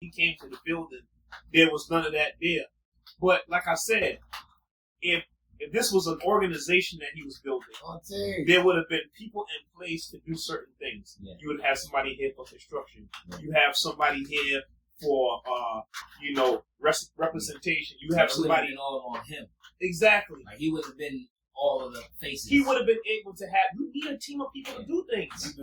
he came to the building, there was none of that there. But like I said, if this was an organization that he was building, there would have been people in place to do certain things. Yeah. You would have somebody here for construction. Yeah. You have somebody here for representation. You have somebody all on him. Exactly. Like he would have been all of the faces. He would have been able to have. You need a team of people to do things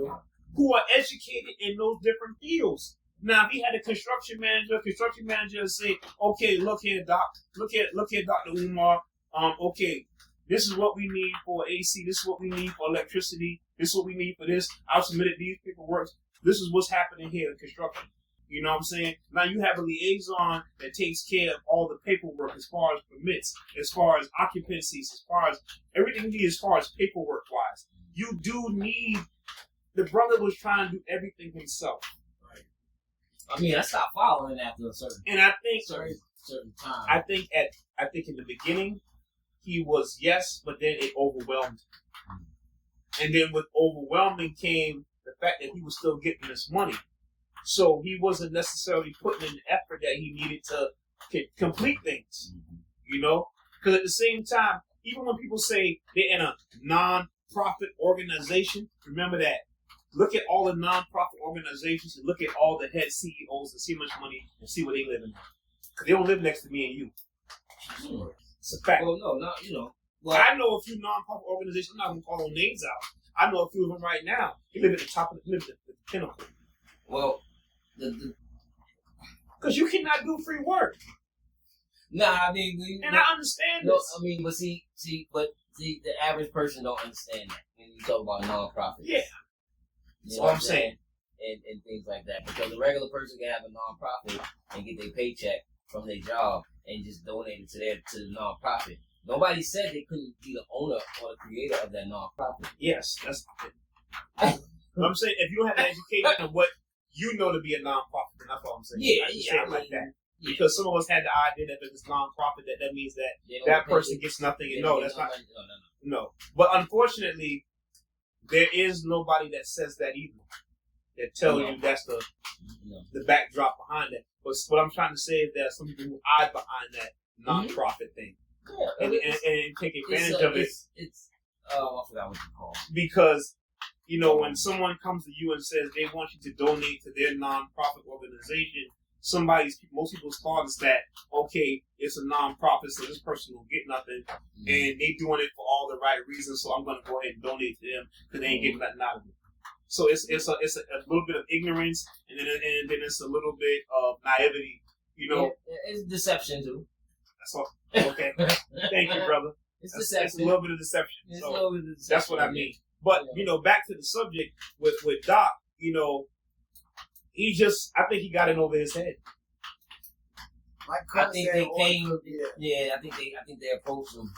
who are educated in those different fields. Now, if he had a construction manager say, "Okay, look here, Doc. Look here, Dr. Umar. Okay, this is what we need for AC. This is what we need for electricity. This is what we need for this. I've submitted these paperwork. This is what's happening here in construction." You know what I'm saying? Now you have a liaison that takes care of all the paperwork as far as permits, as far as occupancies, as far as everything you need as far as paperwork wise. You do need. The brother was trying to do everything himself. Right. I mean, I stopped following after a certain. And I think certain time. I think in the beginning he was yes, but then it overwhelmed him. And then with overwhelming came the fact that he was still getting this money. So he wasn't necessarily putting in the effort that he needed to complete things, you know? Because at the same time, even when people say they're in a non-profit organization, remember that. Look at all the non-profit organizations and look at all the head CEOs and see how much money and see where they live in. Because they don't live next to me and you. Sure. It's a fact. Well, no, not, Well, I know a few non-profit organizations. I'm not going to call those names out. I know a few of them right now. They live at the top of the pinnacle. Well, because you cannot do free work. Nah, I mean, I understand this. I mean, but see, the average person don't understand that when you talk about nonprofits. Yeah, that's what I'm saying. And things like that, because the regular person can have a nonprofit and get their paycheck from their job and just donate it to the nonprofit. Nobody said they couldn't be the owner or the creator of that nonprofit. Yes, that's it. I'm saying if you don't have an education on what you know to be a nonprofit, then that's all I'm saying. Yeah, like that. Yeah. Because some of us had the idea that if it's nonprofit, that means that person gets nothing. And no, that's not. No. But unfortunately, there is nobody that says that either. That tells you that's the backdrop behind it. But what I'm trying to say is there are some people who hide behind that nonprofit thing. Yeah, and take advantage of it. I forgot what you call it. Because when someone comes to you and says they want you to donate to their nonprofit organization, most people's thought is that, okay, it's a nonprofit, so this person will get nothing, and they doing it for all the right reasons, so I'm going to go ahead and donate to them because they ain't getting nothing out of it. So it's a little bit of ignorance, and then it's a little bit of naivety, Yeah, it's deception too. That's all. Okay, thank you, brother. It's deception. It's a little bit of deception. It's so a little bit of deception. That's what I mean. But back to the subject with Doc, I think he got it over his head. I think they came. Yeah, I think they approached him.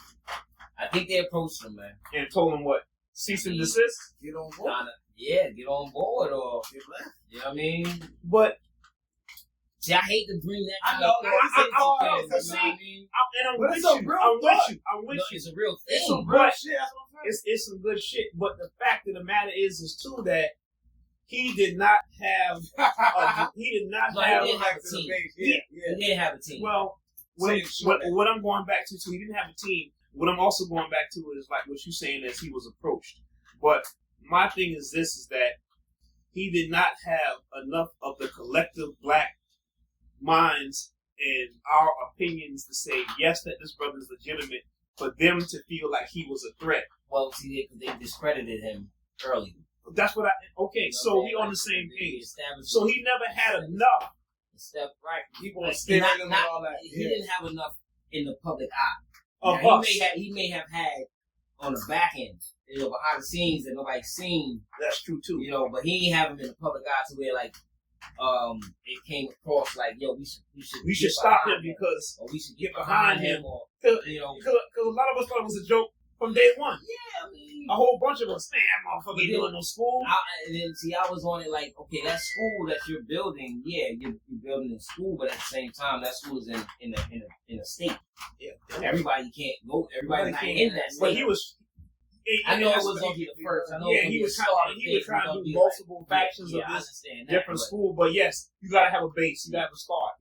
Man, and told him what? Cease and desist. Get on board. Get on board or get left. You know what I mean? But see, I hate to bring that. I know. I'm with you. It's a real thing. It's some good shit. It's some good shit. But the fact of the matter is too that he did not have. He didn't have a team. He didn't have a team. Well, what I'm going back to, he didn't have a team. What I'm also going back to is like what you're saying is he was approached. But my thing is that he did not have enough of the collective black minds and our opinions to say, yes, that this brother is legitimate, for them to feel like he was a threat. Well, see, they discredited him early. That's what so we on the same page. So he never had enough. Right. People were staring at him and all that. He didn't have enough in the public eye. He may have had on the back end, behind the scenes that nobody's seen. That's true too. But he ain't have him in the public eye to where it came across like, yo, we should stop him because or we should get behind him because a lot of us thought it was a joke from day one. Yeah, I mean, a whole bunch of us, motherfucker, doing no school. And then see, I was on it like, okay, that school that you're building, you're building a school, but at the same time, that school is in a state. Yeah, everybody can't go. Everybody can't in that state. But I know it was going to be the first. I know he was trying to do multiple factions of this different school. But yes, you got to have a base. You got to have a start,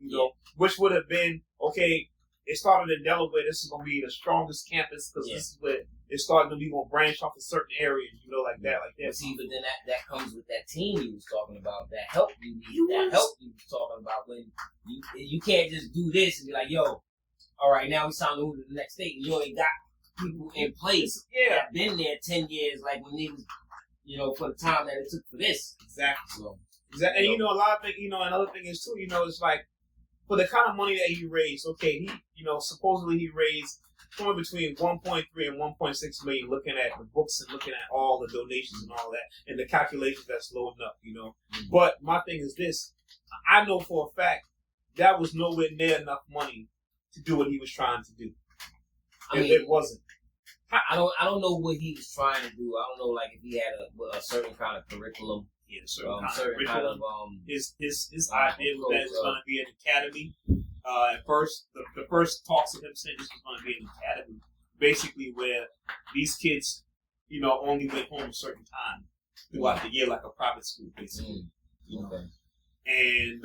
which would have been, okay, it started in Delaware. This is going to be the strongest campus because this is where it started to be going to branch off in certain areas, like that. But see, but then that comes with that team you was talking about, that help you need, that help you was talking about. When you can't just do this and be like, yo, all right, now it's time to move to the next state. And you ain't got people in place that been there 10 years, like when they was, for the time that it took for this. Exactly. So, and a lot of things, another thing is too, it's like for the kind of money that he raised. Okay, he, supposedly he raised somewhere between 1.3 and 1.6 million, looking at the books and looking at all the donations and all that, and the calculations that's loading up. But my thing is this: I know for a fact that was nowhere near enough money to do what he was trying to do. It wasn't. I don't know what he was trying to do. I don't know, like if he had a certain kind of curriculum. Yeah, certain kind of his idea was that it was going to be an academy. At first, the first talks of him saying this was going to be an academy, basically where these kids, only went home a certain time throughout the year, like a private school, basically. Okay. And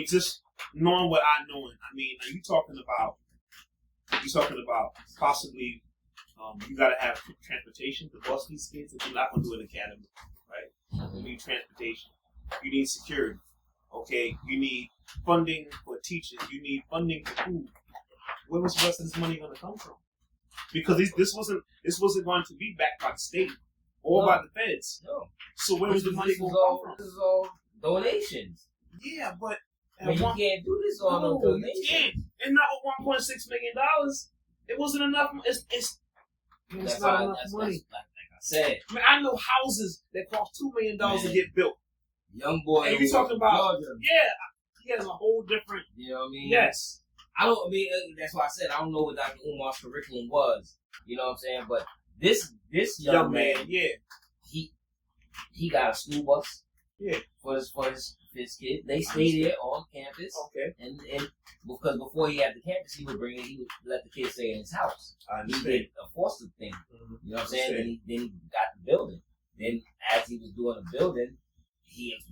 just knowing what I know, are you talking about possibly you got to have transportation to bus these kids if you're not going to do an academy, right? You need transportation. You need security. Okay, you need funding for teachers. You need funding for food. Where was the rest of this money going to come from? Because this wasn't going to be backed by the state or by the feds. No. So where was the money going to come from? This is all donations. Yeah, but you can't do this on no donations. You can't. And not with $1.6 million. It wasn't enough. It's not enough money. Like I said, I know houses that cost $2 million to get built. Young boy, and you talking about he has a whole different. You know what I mean? Yes. That's why I said I don't know what Dr. Umar's curriculum was. You know what I'm saying? But this young man, he got a school bus. Yeah. For his kid, they stay there on campus. Okay. And because before he had the campus, he would let the kids stay in his house. He did a foster thing. Mm-hmm. You know what I'm saying? Then he got the building. Then as he was doing the building,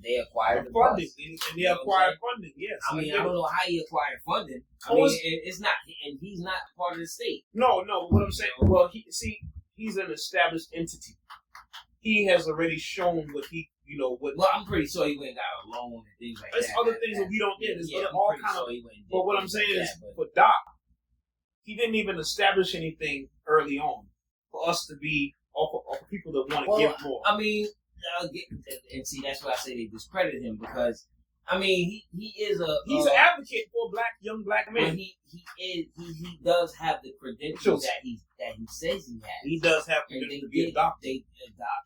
they acquired the funding. bus. And they acquired funding. Yes. I don't know how he acquired funding. It's not, and he's not part of the state. No. What I'm saying, well, he's an established entity. He has already shown what he. Well, I'm pretty sure he went and got a loan and things like that. There's other things that we don't get. There's all kind of. But what I'm saying is, for Doc, he didn't even establish anything early on for us to be or for people that want to give more. And see, that's why I say they discredit him because he is he's an advocate for young black men. He does have the credentials that he says he has. He does have credentials to be a doctor.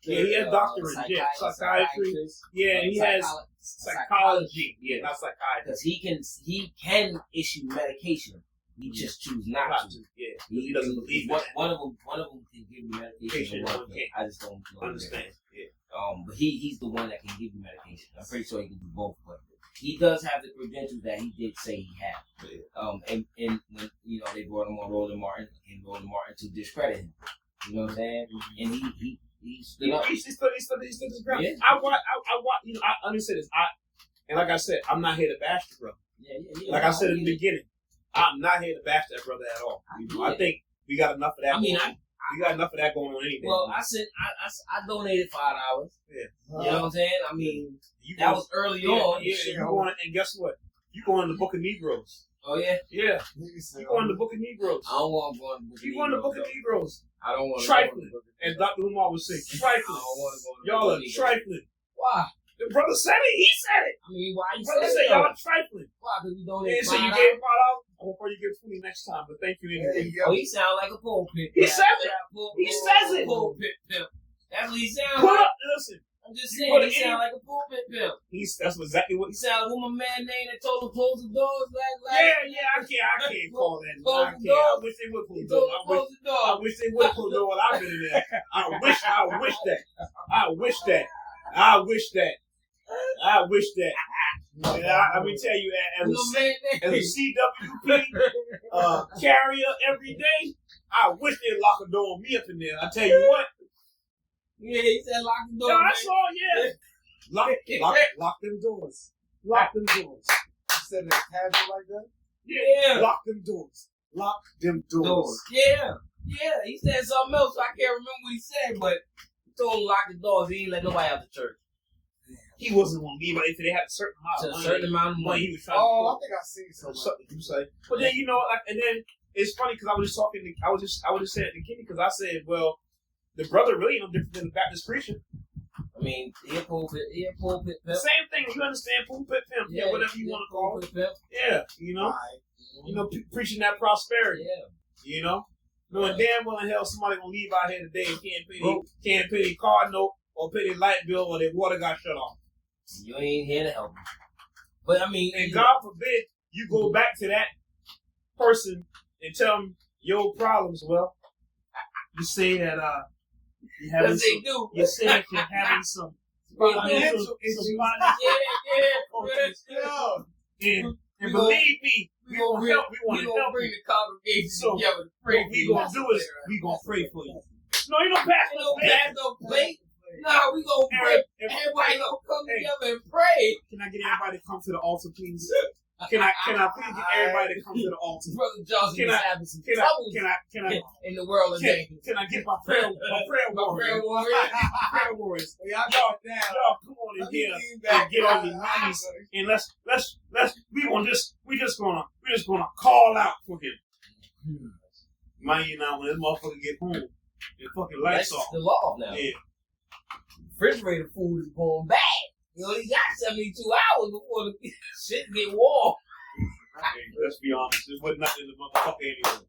He has doctorate. Psychiatry. Yeah, he has psychology. Yeah, not psychiatry. Because he can issue medication. He just chooses not to. Yeah, he doesn't believe it. One of them can give you medication. I just don't understand. Yeah. But he's the one that can give you medication. I'm pretty sure he can do both, but he does have the credentials that he did say he had. And when they brought him on Roland Martin to discredit him. You know what I'm saying? And he stood up. He stood his ground. Yeah. Let me say this. And like I said, I'm not here to bash the brother. Yeah. Like I said in the beginning, I'm not here to bash that brother at all. I think we got enough of that. We got enough of that going on anyway. Well, I donated $5. Yeah. You know what I'm saying? That was early on. Yeah, and guess what? You go in the Book of Negroes. Oh, yeah? Yeah. You go in the Book of Negroes. I don't want to go in the Book of Negroes. You go in the Book of Negroes. I don't want to trifling, as Dr. Umar would say. Trifling. Y'all are trifling. Why? The brother said it. He said it. Why you said it? Y'all are trifling. Why? Because we donated $5. So you gave $5. I'm going to give 20 next time, but thank you anyway. He sound like a pulpit. He says it. He says it. Pulpit pimp. That's what he sounds like. Listen. I'm just saying, he sound like a pulpit pimp. That's exactly what he sound like. Who my man named that told him close the doors last Yeah, I can't call that. I wish they would close the door. I wish they would close the door when I've been in there. I wish that. Let me tell you, as a CWP carrier every day, I wish they'd lock a door on me up in there. I tell you what. Yeah, he said lock the door. Yeah, man. I saw. Yeah. Lock them doors. Lock them doors. You said it casual like that? Yeah. Lock them doors. Lock them doors. Yeah. He said something else. I can't remember what he said, but he told him to lock the doors. He ain't let nobody out the church. He wasn't going to leave until they had a certain amount of money. A certain amount of money. He was trying I think I seen something. you say. But then and then it's funny because I was just talking. I was just saying to Kenny because I said, well, the brother really no different than the Baptist preacher. I mean, he a pulpit pimp. Same thing. You understand? Pulpit pimp. Yeah, whatever you want to call it. Pimp. Yeah, preaching that prosperity. Yeah. Knowing damn well in hell somebody gonna leave out here today and can't pay their car note or pay their light bill or their water got shut off. You ain't here to help them. But I mean, and God forbid you go back to that person and tell them your problems. Well, you say that you having some, do. You say that you're having some financial issues. And believe me, we want to help. We want to help. Bring the congregation so together to pray. What we gonna do is we gonna pray for you. No, you don't pass no plate. Nah, we gonna pray. Everybody gonna come together and pray. Can I get everybody to come to the altar, please? Can I please get everybody to come to the altar? Brother Johnson is having some trouble in the world of Jenkins. Can I get my prayer warriors? Y'all come on in here and get on your knees and let's we just gonna call out for him. Mind you now when this motherfucker get home, the fucking lights off. That's the law now. Yeah. Refrigerator food is going bad. He got 72 hours before the shit get warm. Let's be honest, there wasn't nothing in the motherfucker anyway.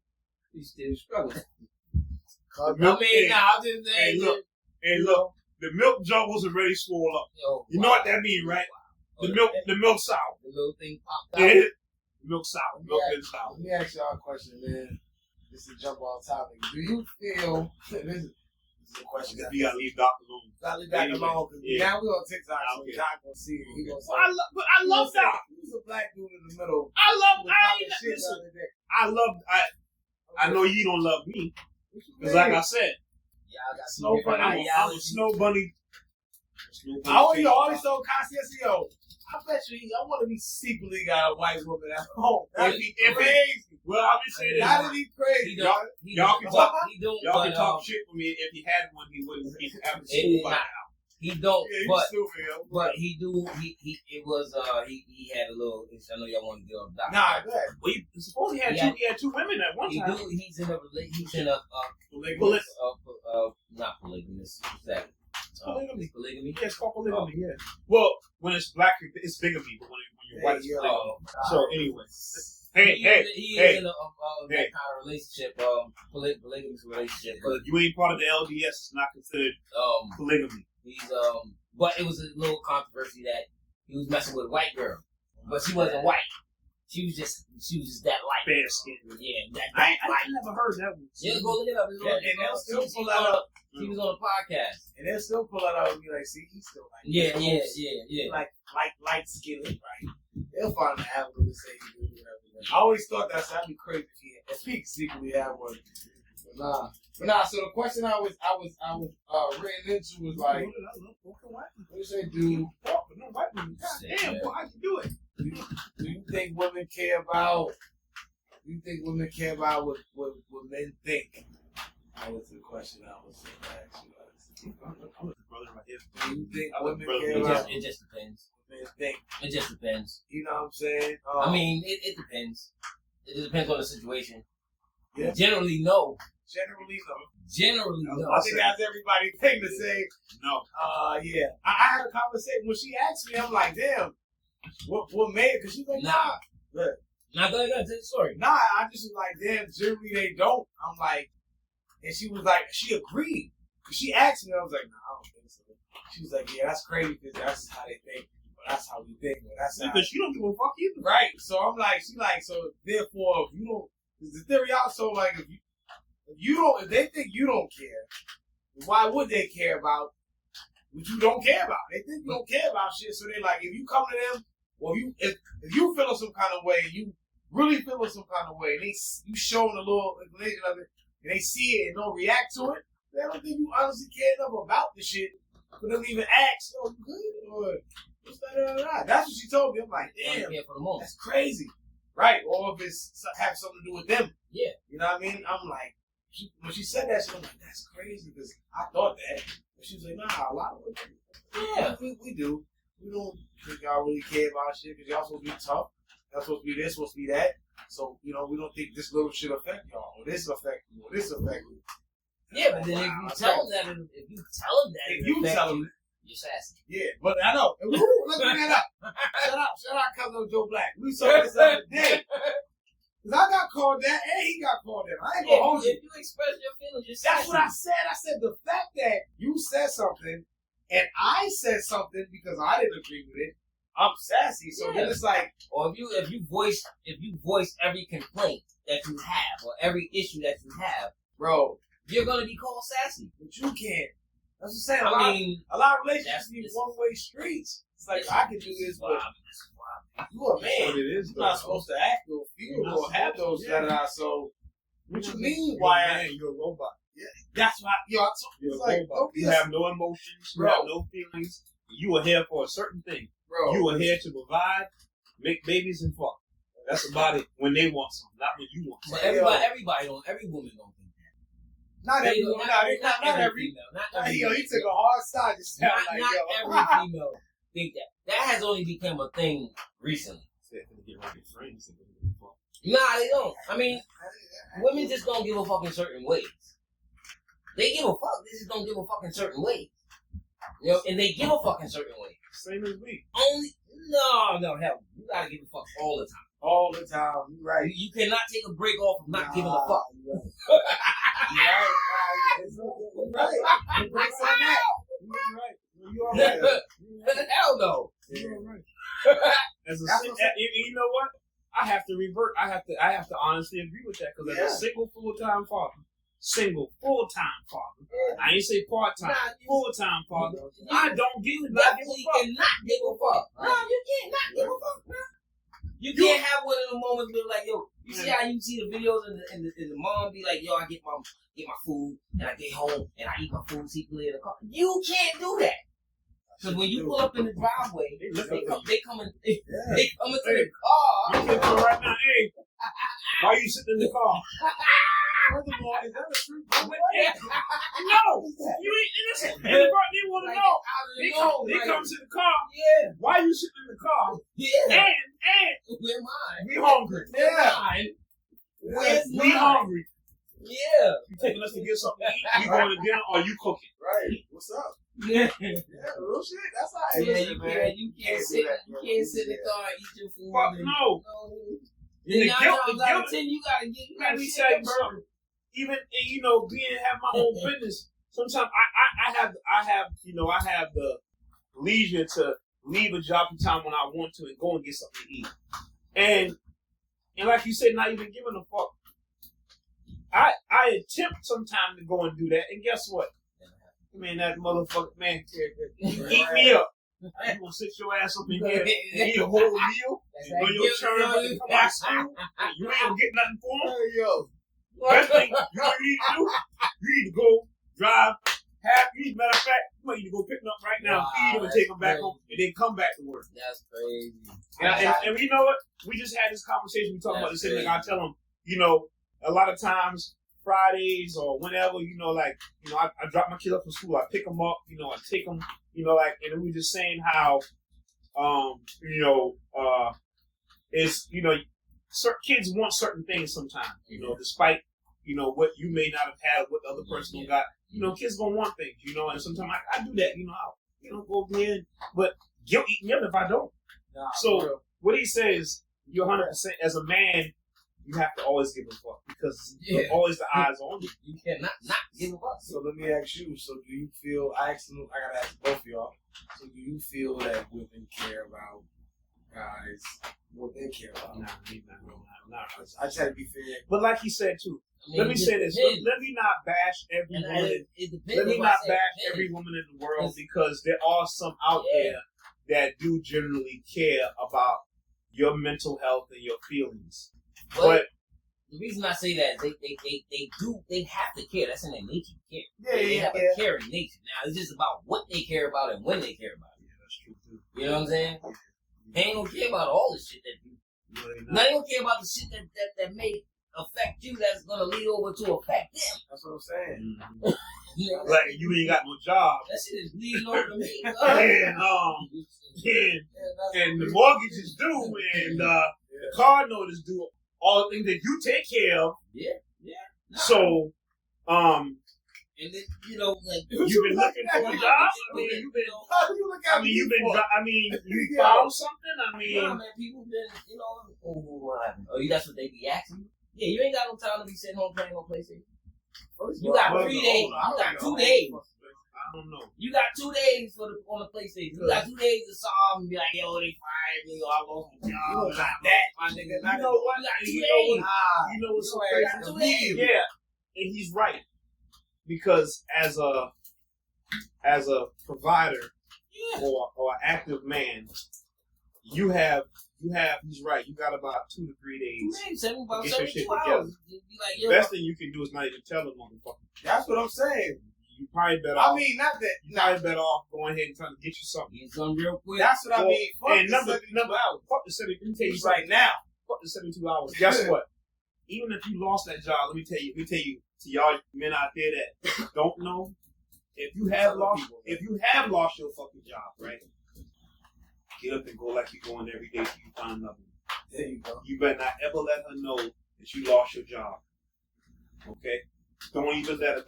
He's still struggling. I'm just saying. Hey, look, the milk jug was already swole up. You know what that means, right? The milk sour. The little thing popped out. Yeah. Milk sour. Milk is sour. Let me ask y'all a question, man. This is a jump on topic. Do you feel this is a question? You gotta leave Doc alone. Gotta leave Doc alone because now we're on TikTok, so Doc gonna see it. He gonna say, I love Doc. He's a black dude in the middle. I know you don't love me because, like I said, I'm a snow bunny. I always told Cassius, I bet you I want to be secretly got a white woman at home. That'd be crazy. Well, I'll be saying this. That'd be crazy. Y'all can talk shit for me. If he had one, he wouldn't be having school by now. He don't, yeah, but he do. He had a little. I know y'all want to get off Doc. Nah, go ahead. Well, suppose he had two women at one time. He's in a not polygamous. Exactly. Polygamy. Yeah, it's called polygamy. Yeah. Well, when it's black, it's bigamy. But when you're white, it's polygamy. So anyway, he is in a that kind of relationship, polygamous relationship. But you ain't part of the LDS. It's not considered polygamy. He's but it was a little controversy that he was messing with a white girl, but she wasn't white. She was just that light. Fair skin. Yeah, I never heard that one. Yeah, go look it up. And they'll still pull that up. He was on a podcast. And they'll still pull that out and be like, see, he's still like Yeah. Like light skin, right? They'll find an avenue to say he do whatever. I always thought that'd be crazy if he secretly had one. But nah. So the question I was written into was like, what you say, dude? No white women. Damn, how you do it? Do you think women care about? Do you think women care about what men think? That was the question I was asking you. I'm with the brother right here. Do you think women care about? It just depends. Men think. It just depends. You know what I'm saying? I mean, it depends. It depends on the situation. Yeah. Generally, no. Generally, no. I think that's everybody's thing to say. No. Yeah. I had a conversation when she asked me. I'm like, damn, what made it? Because she's like, nah. Look. Nah, go ahead. Sorry. Nah, I just was like, damn, generally they don't. I'm like, and she was like, she agreed. Because she asked me, I was like, nah, I don't think so. She was like, yeah, that's crazy because that's how they think. But that's how we think. But that's how. Because she don't give a fuck either. Right. So I'm like, so therefore, if you don't, the theory also, like, if they think you don't care, why would they care about what you don't care about? They think you don't care about shit, so they like, if you come to them, or if you feeling some kind of way, you really feeling some kind of way, and you showing a little inclination of it, and they see it and don't react to it, they don't think you honestly care enough about the shit for them to even ask, "Oh, you good?" Or what's that? That's what she told me. I'm like, damn, that's crazy, right? Or if it's have something to do with them, yeah, you know what I mean? I'm like, when she said that, she was like, that's crazy because I thought that, but she was like, nah, a lot of women, yeah, we do. We don't think y'all really care about shit because y'all supposed to be tough. Y'all supposed to be this, supposed to be that. So, you know, we don't think this little shit affect y'all, or this affect you, or this affect you. Yeah, but then if you tell them that, you're sassy. Yeah, but I know. Ooh, let's bring that up. Shout out, cousin Joe Black. We saw this the other day. Because I got called that, and he got called that. I ain't gonna hold you. If you express your feelings, you're sassy. That's what I said. I said the fact that you said something, and I said something because I didn't agree with it, I'm sassy. So then it's like, or if you voice every complaint that you have or every issue that you have, bro, you're gonna be called sassy. But you can't. That's what I'm saying. A lot of relationships be one-way streets. It's like I can do this, but you a man. You're not supposed to act or feel or have those that. So what you mean? Why you're a robot? Yeah, that's why. You're like, you have no emotions. You have no feelings. You are here for a certain thing. Bro, you are here to provide, make babies, and fuck. That's about it. When they want something, not when you want something. But every woman don't think that. Not every woman. Not every female. He took a hard side to sound like every female think that. That has only become a thing recently. Nah, they don't. I mean, women just don't give a fuck in certain ways. They give a fuck. They just don't give a fuck in certain ways. You know, and they give a fuck in certain ways. Same as me. No, hell, you gotta give a fuck all the time. All the time, right? You cannot take a break off of not giving a fuck. Right. Breaks on that. You all right. Hell no. You're right. You know what? I have to revert. I have to honestly agree with that because as a single full-time father, I ain't say part-time, full-time father. I don't give a fuck. Cannot give a fuck. No, you can't not give a fuck, man. You can't have one of the moments where like, yo, you see how you see the videos and the mom be like, yo, I get my food and I get home and I eat my food secretly in the car. You can't do that. Because when you pull up in the driveway, they come into the car. You can go right now, hey, why are you sitting in the car? Furthermore, is that a true No, you ain't listen. They want to know. They come to the car. Yeah. Why you sitting in the car? Yeah. And we're mine. We hungry. Yeah. Where's we hungry. Yeah. You taking us to get something to eat? We going to dinner or you cooking? Right. What's up? Yeah. Real shit. That's how you can't sit in the car and eat your food. Fuck no. And the guilt, you gotta let me tell you something. Even have my own business. Sometimes I have the leisure to leave a job sometime when I want to and go and get something to eat. And like you said, not even giving a fuck. I attempt sometimes to go and do that, and guess what? Man, that motherfucker, man, eat me up. You gonna sit your ass up in here and eat a whole meal? When your turn to come out of school, you ain't gonna get nothing for him? Yo. Best thing you need to do, you need to go drive, matter of fact, you need to go pick them up right now, feed them and take them back home, and then come back to work. That's crazy. And you know what? We just had this conversation, we talked about this thing, like I tell them, a lot of times, Fridays or whenever, I drop my kids up from school, I pick them up, I take them, and then we just saying how, certain kids want certain things sometimes, despite, what you may not have had, what the other person got, kids gonna want things, and sometimes I do that, I'll go there, but guilt eat me up if I don't. So what he says, you're 100%, as a man, you have to always give a fuck because always the eyes on you. You cannot not give a fuck. So let me ask you. So do you feel? I gotta ask both of y'all. So do you feel that women care about guys what they care about? Nah. I try to be fair, but like he said too. Let me say this. Let me not bash every woman. Let me not bash every woman in the world because there are some out there that do generally care about your mental health and your feelings. But the reason I say that is they have to care. That's in their nature to care. They have yeah. a caring nature. Now it's just about what they care about and when they care about it. Yeah, that's true too. You know what I'm saying? They ain't gonna care about all the shit that you. Now they don't care about the shit that may affect you. That's gonna lead over to affect them. That's what I'm saying. Mm-hmm. You know? Like you ain't got no job. That shit is leading over to me. And the mortgage is due, and the car note is due. All the things that you take care of. Yeah. So, and then like you've been looking for a job. You found something. Nah, man, people been, what happened? Oh, that's what they be asking you? Yeah, you ain't got no time to be sitting home playing on PlayStation. You got 3 days. You got 2 days. I don't know. You got 2 days on the PlayStation. You got 2 days to solve and be like, yo, they fired me, or I lost my job. Not that, my nigga. You know what? You got 2 days. You know what's so got 2 days. crazy? Yeah, and he's right, because as a provider or active man, you have. He's right. You got about 2 to 3 days. About to get your 72 shit hours. The best thing you can do is not even tell the motherfucker. That's what I'm saying. You probably better off. Not that. You probably better off going ahead and trying to get you something. Get something real quick. That's what I mean. And number hours. Fuck the 72. Let me tell you right now. Fuck the 72 hours. Guess what? Even if you lost that job, let me tell you to y'all men out there that don't know, if you have lost your fucking job, right? Get up and go like you're going every day till you find another one. There you go. You better not ever let her know that you lost your job. Okay? Don't even tell her.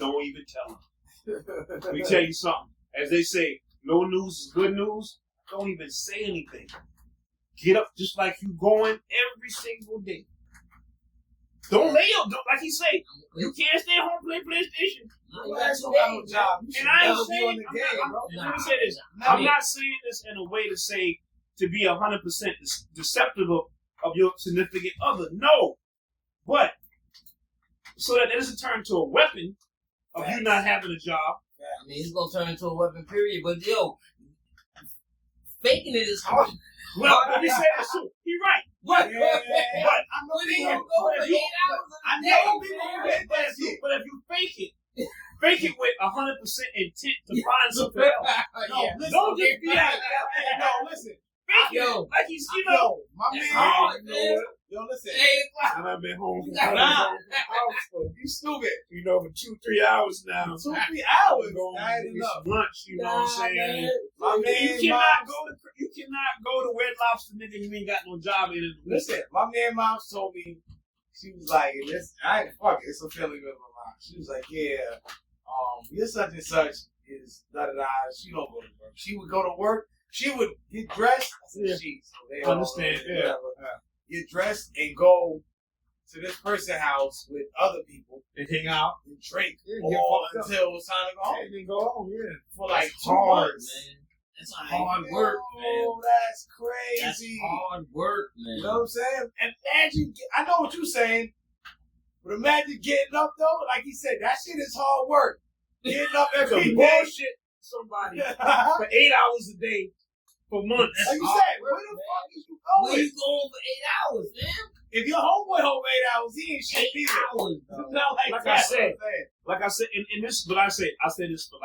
Let me tell you something. As they say, no news is good news. Don't even say anything. Get up just like you going every single day. Don't lay up. Like he say, you can't stay home play PlayStation. You got 2 days. Job. And I ain't saying, let me say this. I'm not saying this in a way to be 100% deceptive of your significant other. No. But, so that it doesn't turn to a weapon of you not having a job. I mean, it's going to turn into a weapon, period. But, faking it is hard. Well, let me say this too. He's right. But I know people go for 8 hours. But if you fake it with 100% intent to find something else. Don't just be like that. No, listen. Fake it. Like he's, my man. Hard, man. Yo, listen. 8 o'clock. And I've been home You stupid. for 2-3 hours now. 2-3 hours. I had enough lunch, you know what I'm saying? My man, you cannot go to Red Lobster, nigga. You ain't got no job in it. Listen, my man, mom told me, she was like, fuck it, it's a feeling of a lot. She was like, your such and such is da-da-da. She don't go to work. She would go to work. She would get dressed. I said, so they understand, get dressed and go to this person's house with other people and hang out and drink all until it's time to go home. And then go home, for like 2 hard, months. Man. That's hard work, man. Oh, that's crazy. That's hard work, man. You know what I'm saying? And imagine, I know what you're saying, but imagine getting up though, like he said, that shit is hard work. Getting up every day. Bullshit somebody for 8 hours a day for months. Like you said, where the fuck is you going? Where you going for 8 hours, man? If your homeboy home 8 hours, he ain't shit 8 either. hours, Not like that. I said, and this, but I said this for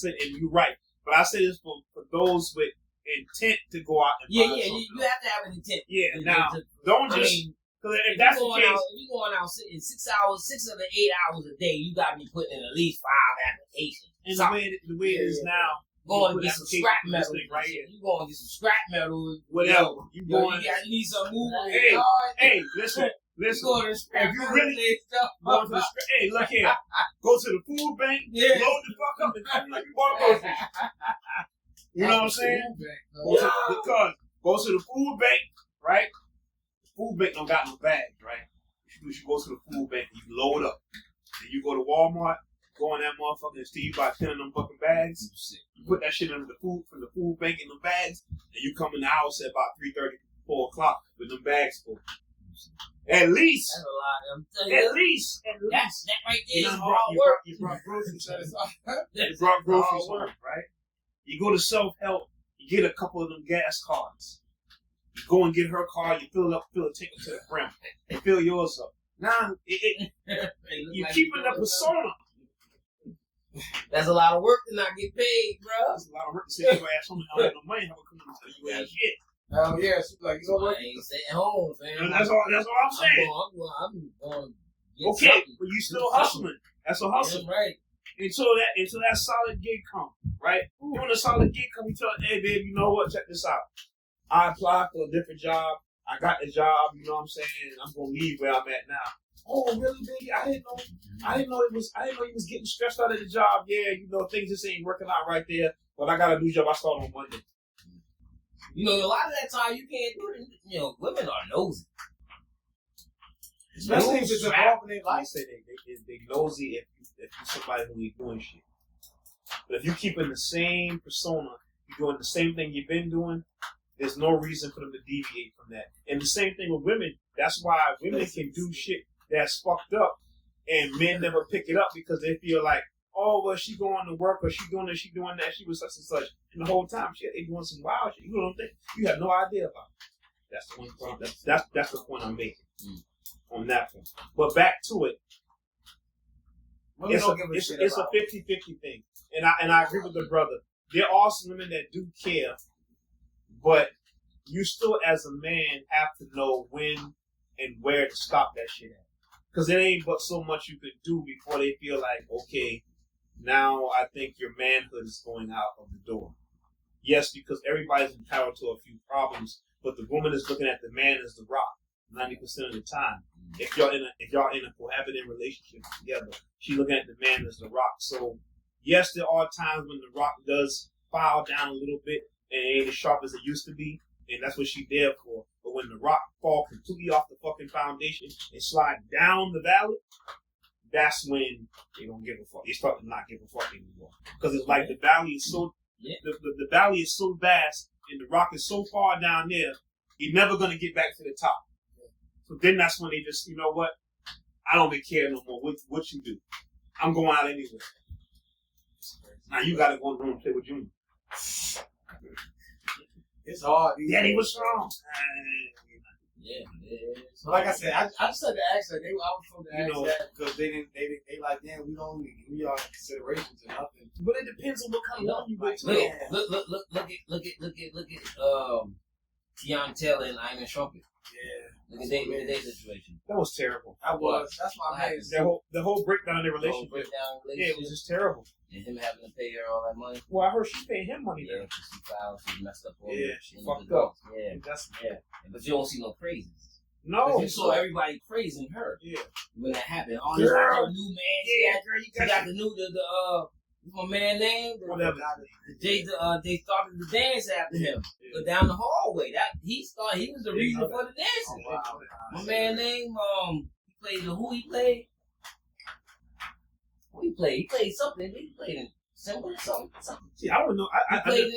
and you're right. But I say this for those with intent to go out and you find have to have an intent. Yeah, now don't just because if that's the case, if you going out in 6 hours, 6 of the 8 hours a day, you got to be putting in at least 5 applications. And the way it is now, going to get some scrap metal, right here. You going to get some scrap metal, whatever. You need some movement. Hey, listen. If you really going to the hey, look here. Go to the food bank, load the fuck up, and come like you bought groceries. You know what I'm saying? Because go to the food bank, right? The food bank don't got no bags, right? You should go to the food bank and you load up. Then you go to Walmart, go in that motherfucker and steal you buy 10 of them fucking bags. You put that shit under the food from the food bank in the bags, and you come in the house at about 3:30, 4 o'clock with them bags full. At least. That's a lot. At least. That right there is hard you work. You brought groceries. You brought groceries home, right? You go to self-help, you get a couple of them gas cards. You go and get her car, you fill it up, take it to the brim, and fill yours up. Nah, you're keeping the persona. That's a lot of work to not get paid, bro. That's a lot of work to sit your ass home and not have no money. How come you tell you ain't shit? Hell yeah, she's like, you know what? I ain't sitting home, fam. That's all I'm saying. I'm going to Okay, something. but you still hustling. That's a hustle. Yeah, right. Until that solid gig come, right? When a solid gig come, you tell, hey, babe, you know what? Check this out. I applied for a different job. I got the job. You know what I'm saying? I'm gonna leave where I'm at now. Oh, really, baby? I didn't know you was getting stressed out of the job. Yeah, you know things just ain't working out right there. But I got a new job. I start on Monday. You know, a lot of that time you can't do it. You know, women are nosy. Especially if it's involved in their life. I say they nosy if you're somebody who ain't doing shit. But if you keeping the same persona, you're doing the same thing you've been doing, there's no reason for them to deviate from that. And the same thing with women. That's why women can do shit that's fucked up, and men never pick it up because they feel like, oh, well, she going to work or she doing this, she doing that, she was such and such. And the whole time, shit, they doing some wild shit. You don't think you have no idea about it. That's the one point. That's the point I'm making on that point. But back to it. It's a 50-50 thing. And I agree with the brother. There are some women that do care, but you still, as a man, have to know when and where to stop that shit at. Because it ain't but so much you can do before they feel like, okay, now I think your manhood is going out of the door. Yes, because everybody's entitled to a few problems, but the woman is looking at the man as the rock 90% of the time. If y'all in a cohabiting relationship together, she's looking at the man as the rock. So yes, there are times when the rock does file down a little bit and it ain't as sharp as it used to be, and that's what she's there for. But when the rock fall completely off the fucking foundation and slide down the valley, that's when they don't give a fuck. They start to not give a fuck anymore. Because it's like the valley is so the valley is so vast and the rock is so far down there, you're never gonna get back to the top. So then that's when they just, you know what? I don't even care no more what you do. I'm going out anyway. Now you gotta go in the room and play with Junior. It's hard. Daddy was strong. Yeah. So like I said, I just had to ask her. I was told to ask that because they like, damn, we don't even give y'all considerations or nothing. But it depends on what kind of woman you with. Look at Tiana Taylor and Iron Trumpet. Yeah. Look at their situation. That was terrible. That's my man. The whole breakdown in their relationship. Yeah, it was just terrible. And him having to pay her all that money. Well, I heard she's paying him money. Yeah, because she messed up. She fucked up. Yeah. But you don't see no praises. No. You saw everybody praising her. Yeah. When that happened. Oh, girl. Her new man. Yeah, girl, she got the new, what's my man name? Whatever. They started the dance after him. But down the hallway. He was the reason for the dancing. Oh, wow. My man name, he played who he played? Who he played? He played something. He played in something. See, I don't know. He played in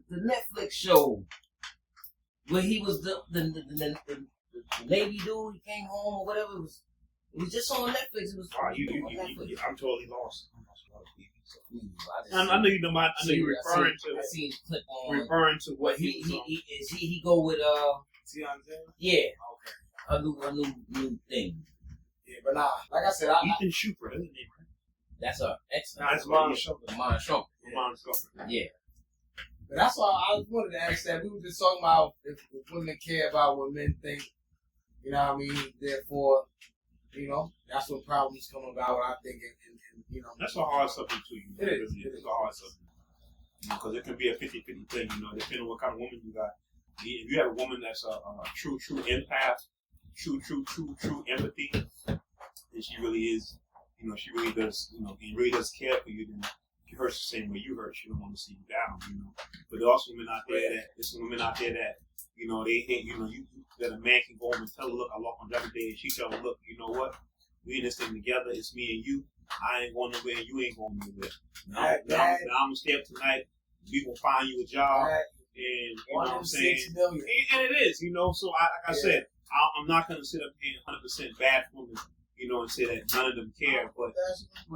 the Netflix show where he was the Navy dude. He came home or whatever. It was just on Netflix. It was. Netflix. I'm totally lost. I know you know. I know you're referring to. I seen a clip on referring to what he go with Tiana Taylor? Yeah. Okay. A new thing. Yeah, but nah, like I said, Ethan Schuper, isn't it? That's her ex. That's Mona Shumpert. Yeah. But that's why I wanted to ask that. We were just talking about if women care about what men think. You know what I mean? Therefore, you know, that's when problems come about. I think, and you know, that's a hard subject too. It is. It is a hard subject because it can be a 50-50 thing. You know, depending on what kind of woman you got. If you have a woman that's a true empath, true empathy, and she really is, you know, she really does, you know, and really does care for you, then she hurts the same way you hurt. She don't want to see you down, you know. But there's also women out there that, you know, they hate, you know, that a man can go home and tell her, look, I lost my job today, and she tell her, look, you know what? We in this thing together. It's me and you. I ain't going nowhere, and you ain't going nowhere. Now I'm gonna stay up tonight. We gonna find you a job, and you know what I'm saying. And it is, you know. So like I said, I'm not gonna sit up here 100% bad women, you know, and say that none of them care. But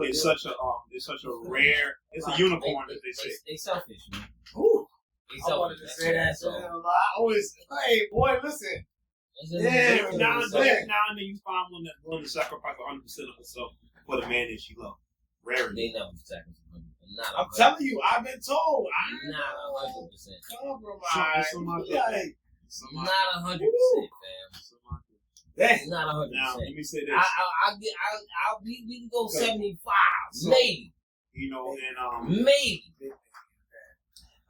it's such a rare. It's a unicorn, as they say. They selfish, man. Ooh. I wanted to say that. So I always, hey boy, listen. Yeah, now and then you find one that's willing to sacrifice 100% of herself for the man that she loves. Rarely. They never sacrifice. I'm telling you, I've been told. Not 100%. Compromise. Not 100%, fam. That's not 100%. Now, let me say this. We can go 75, So, maybe. You know, and maybe.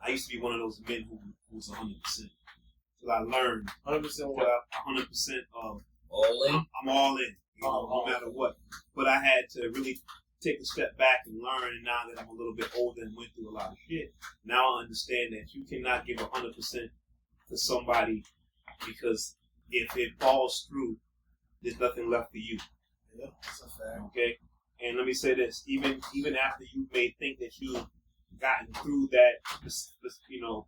I used to be one of those men who was 100%. So I learned 100% what 100% of all in. I'm all in, no matter what. But I had to really take a step back and learn. And now that I'm a little bit older and went through a lot of shit, now I understand that you cannot give 100% to somebody, because if it falls through, there's nothing left for you. Yeah, that's a fact. Okay, and let me say this: even after you may think that you've gotten through that,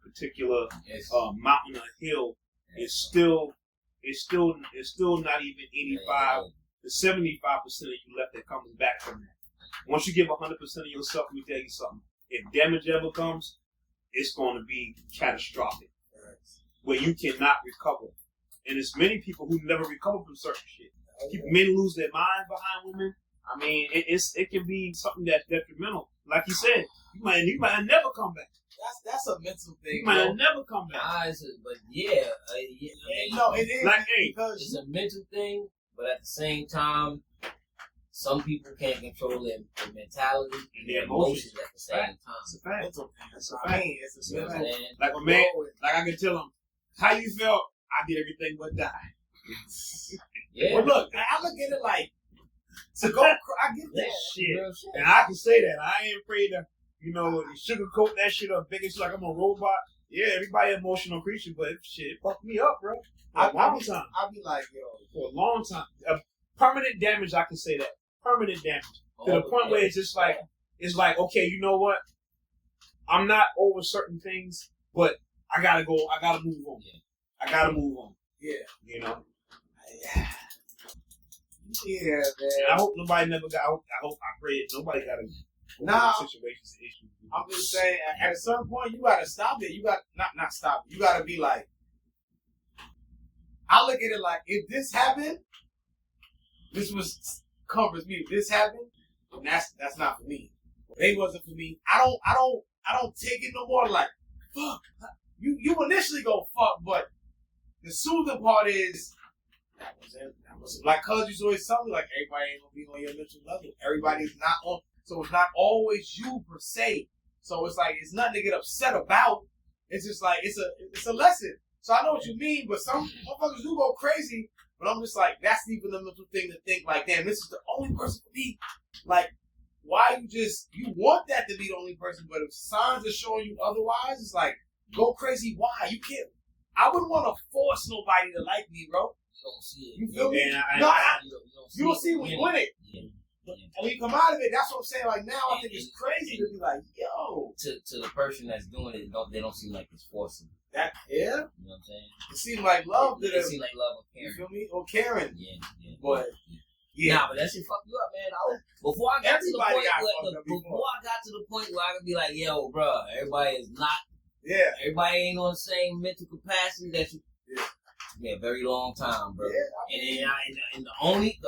particular mountain or hill, it's still not even 85 to 75% of you left that comes back from that. Once you give 100% of yourself, let me tell you something: if damage ever comes, it's going to be catastrophic, where you cannot recover. And there's many people who never recover from certain shit. Men lose their mind behind women. I mean, it can be something that's detrimental. Like you said, you might never come back. That's a mental thing. You might never come back. But yeah, no, it is like, because it's a mental thing. But at the same time, some people can't control their mentality and their emotions at the same time. It's a fact. Mental thing. It's a fact. It's a mental thing. Like a man, like I can tell him, how you felt? I did everything but die. Yeah. Well, look, I look at it like to go. I get that shit, and I can say that I ain't afraid to, sugarcoat that shit up, big as like I'm a robot. Yeah, everybody emotional creature, but shit, it fucked me up, bro. I'll be like, for a long time, permanent damage. I can say that permanent damage to the point where it's just like okay, you know what? I'm not over certain things, but I gotta go. I gotta move on. Yeah. I gotta move on. Yeah. Yeah, man. And I hope nobody never got. I pray that nobody got a situations and issues. I'm just saying, at a certain point, you gotta stop it. You got not stop it. You gotta be like, I look at it like, if this happened, this covers me. If this happened, then that's not for me. If it wasn't for me, I don't take it no more. Like, fuck. You initially go fuck, but the soothing part is that was it. That was it. Like cuz used to always tell me, like, everybody ain't gonna be on your mental level. Everybody's not on, so it's not always you per se. So it's like it's nothing to get upset about. It's just like it's a lesson. So I know what you mean, but some motherfuckers do go crazy. But I'm just like, that's even a mental thing to think like, damn, this is the only person for me. Like, why you want that to be the only person, but if signs are showing you otherwise, it's like, go crazy. Why? You can't. I wouldn't want to force nobody to like me, bro. You don't see it. You feel me? You don't see when you win it. Yeah. And when you come out of it, that's what I'm saying. Like now, I think it's crazy to be like, yo. To the person that's doing it, they don't seem like it's forcing. That yeah. You know what I'm saying? It seems like love. It seems like love or caring. You feel me? Or caring. Yeah. But yeah. Nah, but that shit fucked you up, man. Before I got to the point where I could be like, yo, bro, everybody is not. Yeah. Everybody ain't on the same mental capacity that you. Yeah. It's been a very long time, bro. Yeah, and the only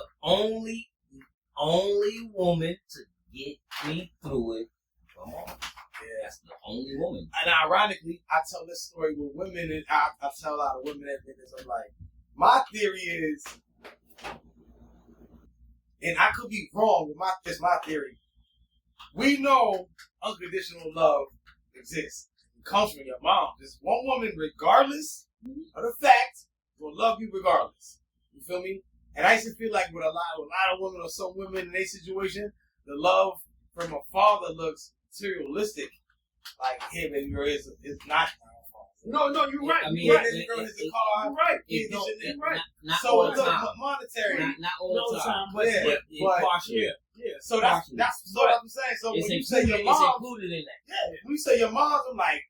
woman to get me through it. Come on. Yeah. That's the only woman. And ironically, I tell this story with women, and I tell a lot of women that niggas, I'm like, my theory is, and I could be wrong, but it's my theory. We know unconditional love exists. It comes from your mom. This one woman, regardless of the fact, will love you regardless. You feel me? And I used to feel like with a lot of women or some women in their situation, the love from a father looks materialistic. Like, hey, baby girl, it's not. No, you're right. I mean, you're right. Baby girl has a car. You're right. You're right. Not so all it the looks time. monetary. Not all the time. But partially. Yeah. So that's what I'm saying. So when you say your mom, it's included in that. Yeah. When you say your mom, I'm like,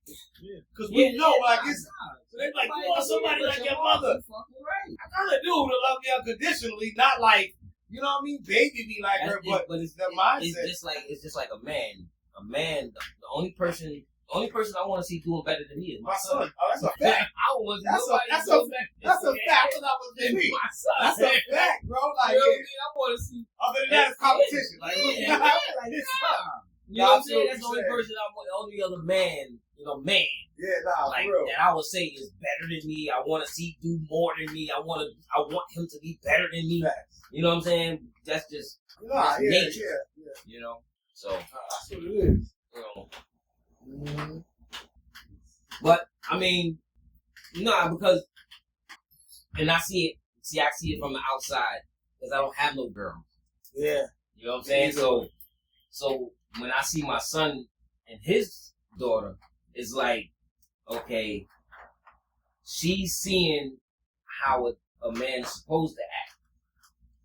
because we know, like, it's. So they're like, you want somebody like your mother. Right. I kind of do to love me unconditionally, not like, you know what I mean, baby me like her, but it's the mindset. It's just like a man. A man, the only person I want to see doing better than me is my son. Oh, that's a fact. I want That's a fact. I thought I was than my son. That's a fact, bro. Like, You know what I mean? I want to see. other than that, it's competition. Like, Yeah. like this. You know what I'm saying? That's the only person I want. The only other man, man. Yeah, nah, Like for real. that I would say is better than me. I want to see do more than me. I want him to be better than me. Facts. You know what I'm saying? That's just Nah, that's yeah, nature. yeah. You know. So That's what it is. you know. Mm-hmm. But I mean, because and I see it. See, I see it from the outside because I don't have no girl. Yeah. You know what I'm saying? So when I see my son and his daughter, it's like, okay, she's seeing how a man is supposed to act.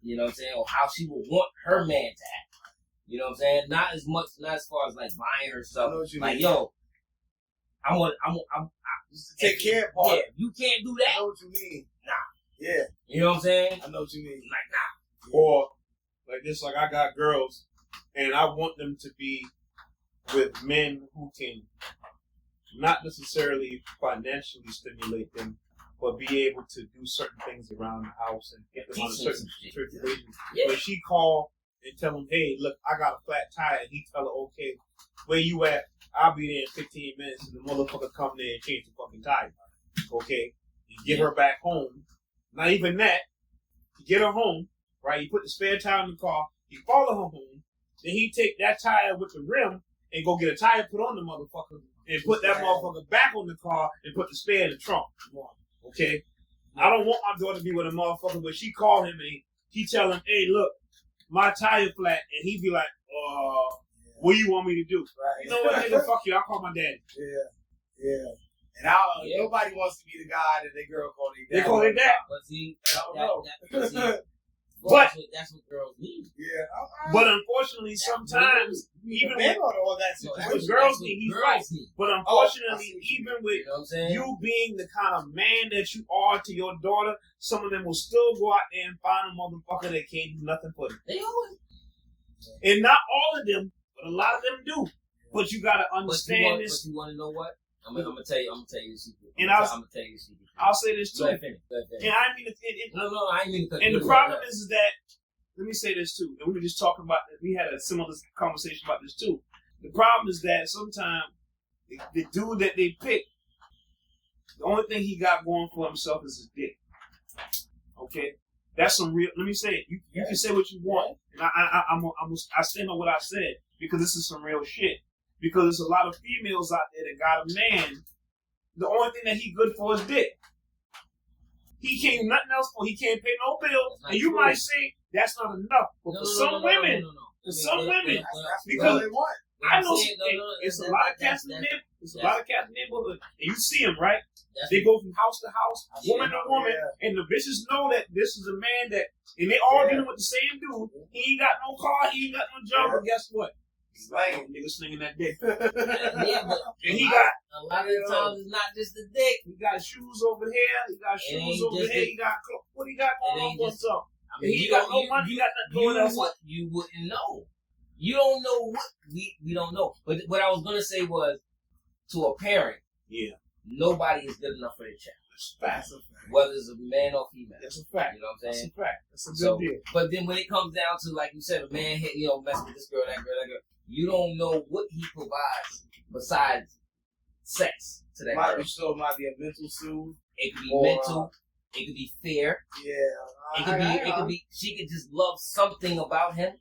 You know what I'm saying? Or how she would want her man to act. You know what I'm saying? Not as far as like buying her stuff. Like, yo, I'm Just to take care of part. Yeah, you can't do I that. know what you mean. Nah. Yeah. You know what I'm saying? I know what you mean. Like, nah. Or like this, like I got girls, and I want them to be with men who can not necessarily financially stimulate them, but be able to do certain things around the house and get them on a certain situation. Yeah. But she call and tell him, hey, look, I got a flat tire, and he tell her, okay, where you at? I'll be there in 15 minutes, and the motherfucker come there and change the fucking tire. Okay? And get her back home. Not even that. You get her home, right? You put the spare tire in the car, you follow her home, then he take that tire with the rim and go get a tire put on the motherfucker and put that motherfucker back on the car and put the spare in the trunk. Okay? I don't want my daughter to be with a motherfucker, but she call him and he tell him, hey, look, my tire flat, and he be like, what do you want me to do? Right. You know what, nigga, fuck you, I'll call my daddy. Yeah. And nobody wants to be the guy that their girl call their dad. They call their dad. But see, But that's what girls need. Yeah. But unfortunately, sometimes even with all that what girls need, he's right. But unfortunately, even with You know what I'm saying? you being the kind of man that you are to your daughter, some of them will still go out there and find a motherfucker that can't do nothing for them. They always. And not all of them, but a lot of them do. But you gotta understand this. But you want to know what? I'm gonna tell you the secret. And I'm gonna tell you the secret. I'll say this too. Go ahead, finish. And I mean, No, I ain't mean to cut and you the off. problem is that, let me say this too, and we were just talking about, we had a similar conversation about this too. The problem is that sometimes the dude that they pick, the only thing he got going for himself is his dick. Okay? That's some real, let me say it. You can say what you want, and I stand on what I said, because this is some real shit. Because there's a lot of females out there that got a man, the only thing that he good for is dick. He can't do nothing else for. He can't pay no bills. And you might say that's not enough. But for some women, because they want. I know it's a lot of cats in the neighborhood. It's a lot of cats in the neighborhood. And you see them, right? They go from house to house, woman to woman, and the bitches know that this is a man that, and they all dealing with the same dude. He ain't got no car, he ain't got no job, but guess what? Slang, nigga slinging that dick. But And he got a lot of the times it's not just the dick. He got shoes over here. He got shoes over here. He got what he got going on for himself. I mean, he got no money. He got nothing going else. You wouldn't know. You don't know what we don't know. But what I was gonna say was, to a parent, nobody is good enough for their child. That's a fact. Whether it's a man or female. That's a fact. You know what I'm saying? That's a fact. That's a good deal. But then when it comes down to, like you said, a man messing with this girl, that girl, you don't know what he provides besides sex to that girl. Might be a mental soothe. It could be mental. It could be fear. Yeah. It could be. She could just love something about him.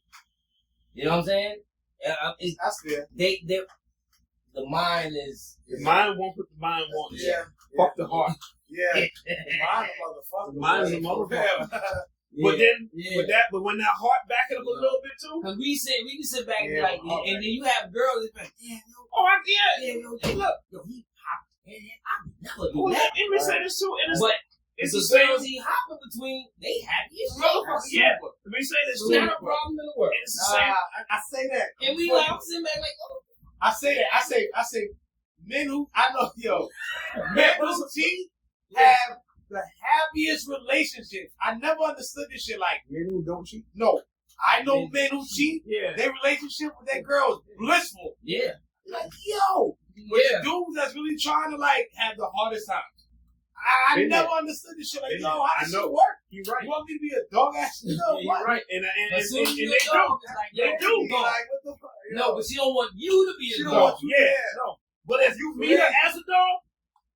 You know what I'm saying? That's fair. The mind is. The mind won't put the mind wants. Yeah. Fuck the heart. Yeah. The mind is a motherfucker. But then, but when that heart back it up a little bit too, because we can sit back and like, and then you have girls that like, hey, look, he hot, and I would never do that. Let me say this too, and but it's the the same. girls he hopping between, they happy as Motherfucker, yeah. Let me say this too. Not a problem in the world. It's the same. I say that, and we like, I'm sitting back like, oh. I say that. I say, men who men who cheat have the happiest relationships. I never understood this shit. Like, Men who don't cheat. No, I know men who cheat. Yeah. Their relationship with their girl is blissful. Yeah. Like, yo, but the dudes that's really trying to like have the hardest time. I never understood this shit. Like, yo, how does shit work? You're right. You want me to be a dog ass nigga? You're right. And they do. They do. Like, what the fuck? No, but she don't want you to be a dog. No. But if you meet her as a dog,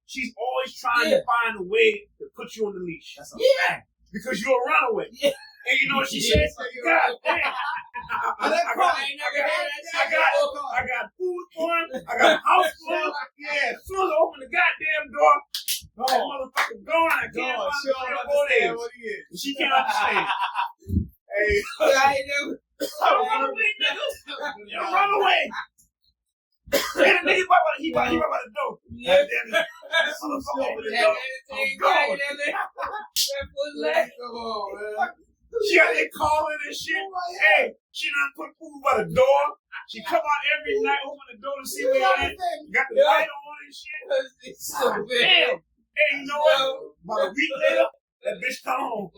she's always trying to find a way to put you on the leash. That's a fact. Because you're a runaway. Yeah. And you know what she said? God damn. I got food for him. I got a house for him. Yeah. As soon as I open the goddamn door, that motherfucker gone. I can't understand what he is. She can't understand. Hey. I ain't never. Run away, nigga. Run away. And the nigga he about to do. Yeah. Damn it. She got there calling and shit. Hey, she done put food by the door. She come out every night, open the door to see where it is. Got the light on and shit. Damn. Hey, you know what? About a week later, that bitch come home.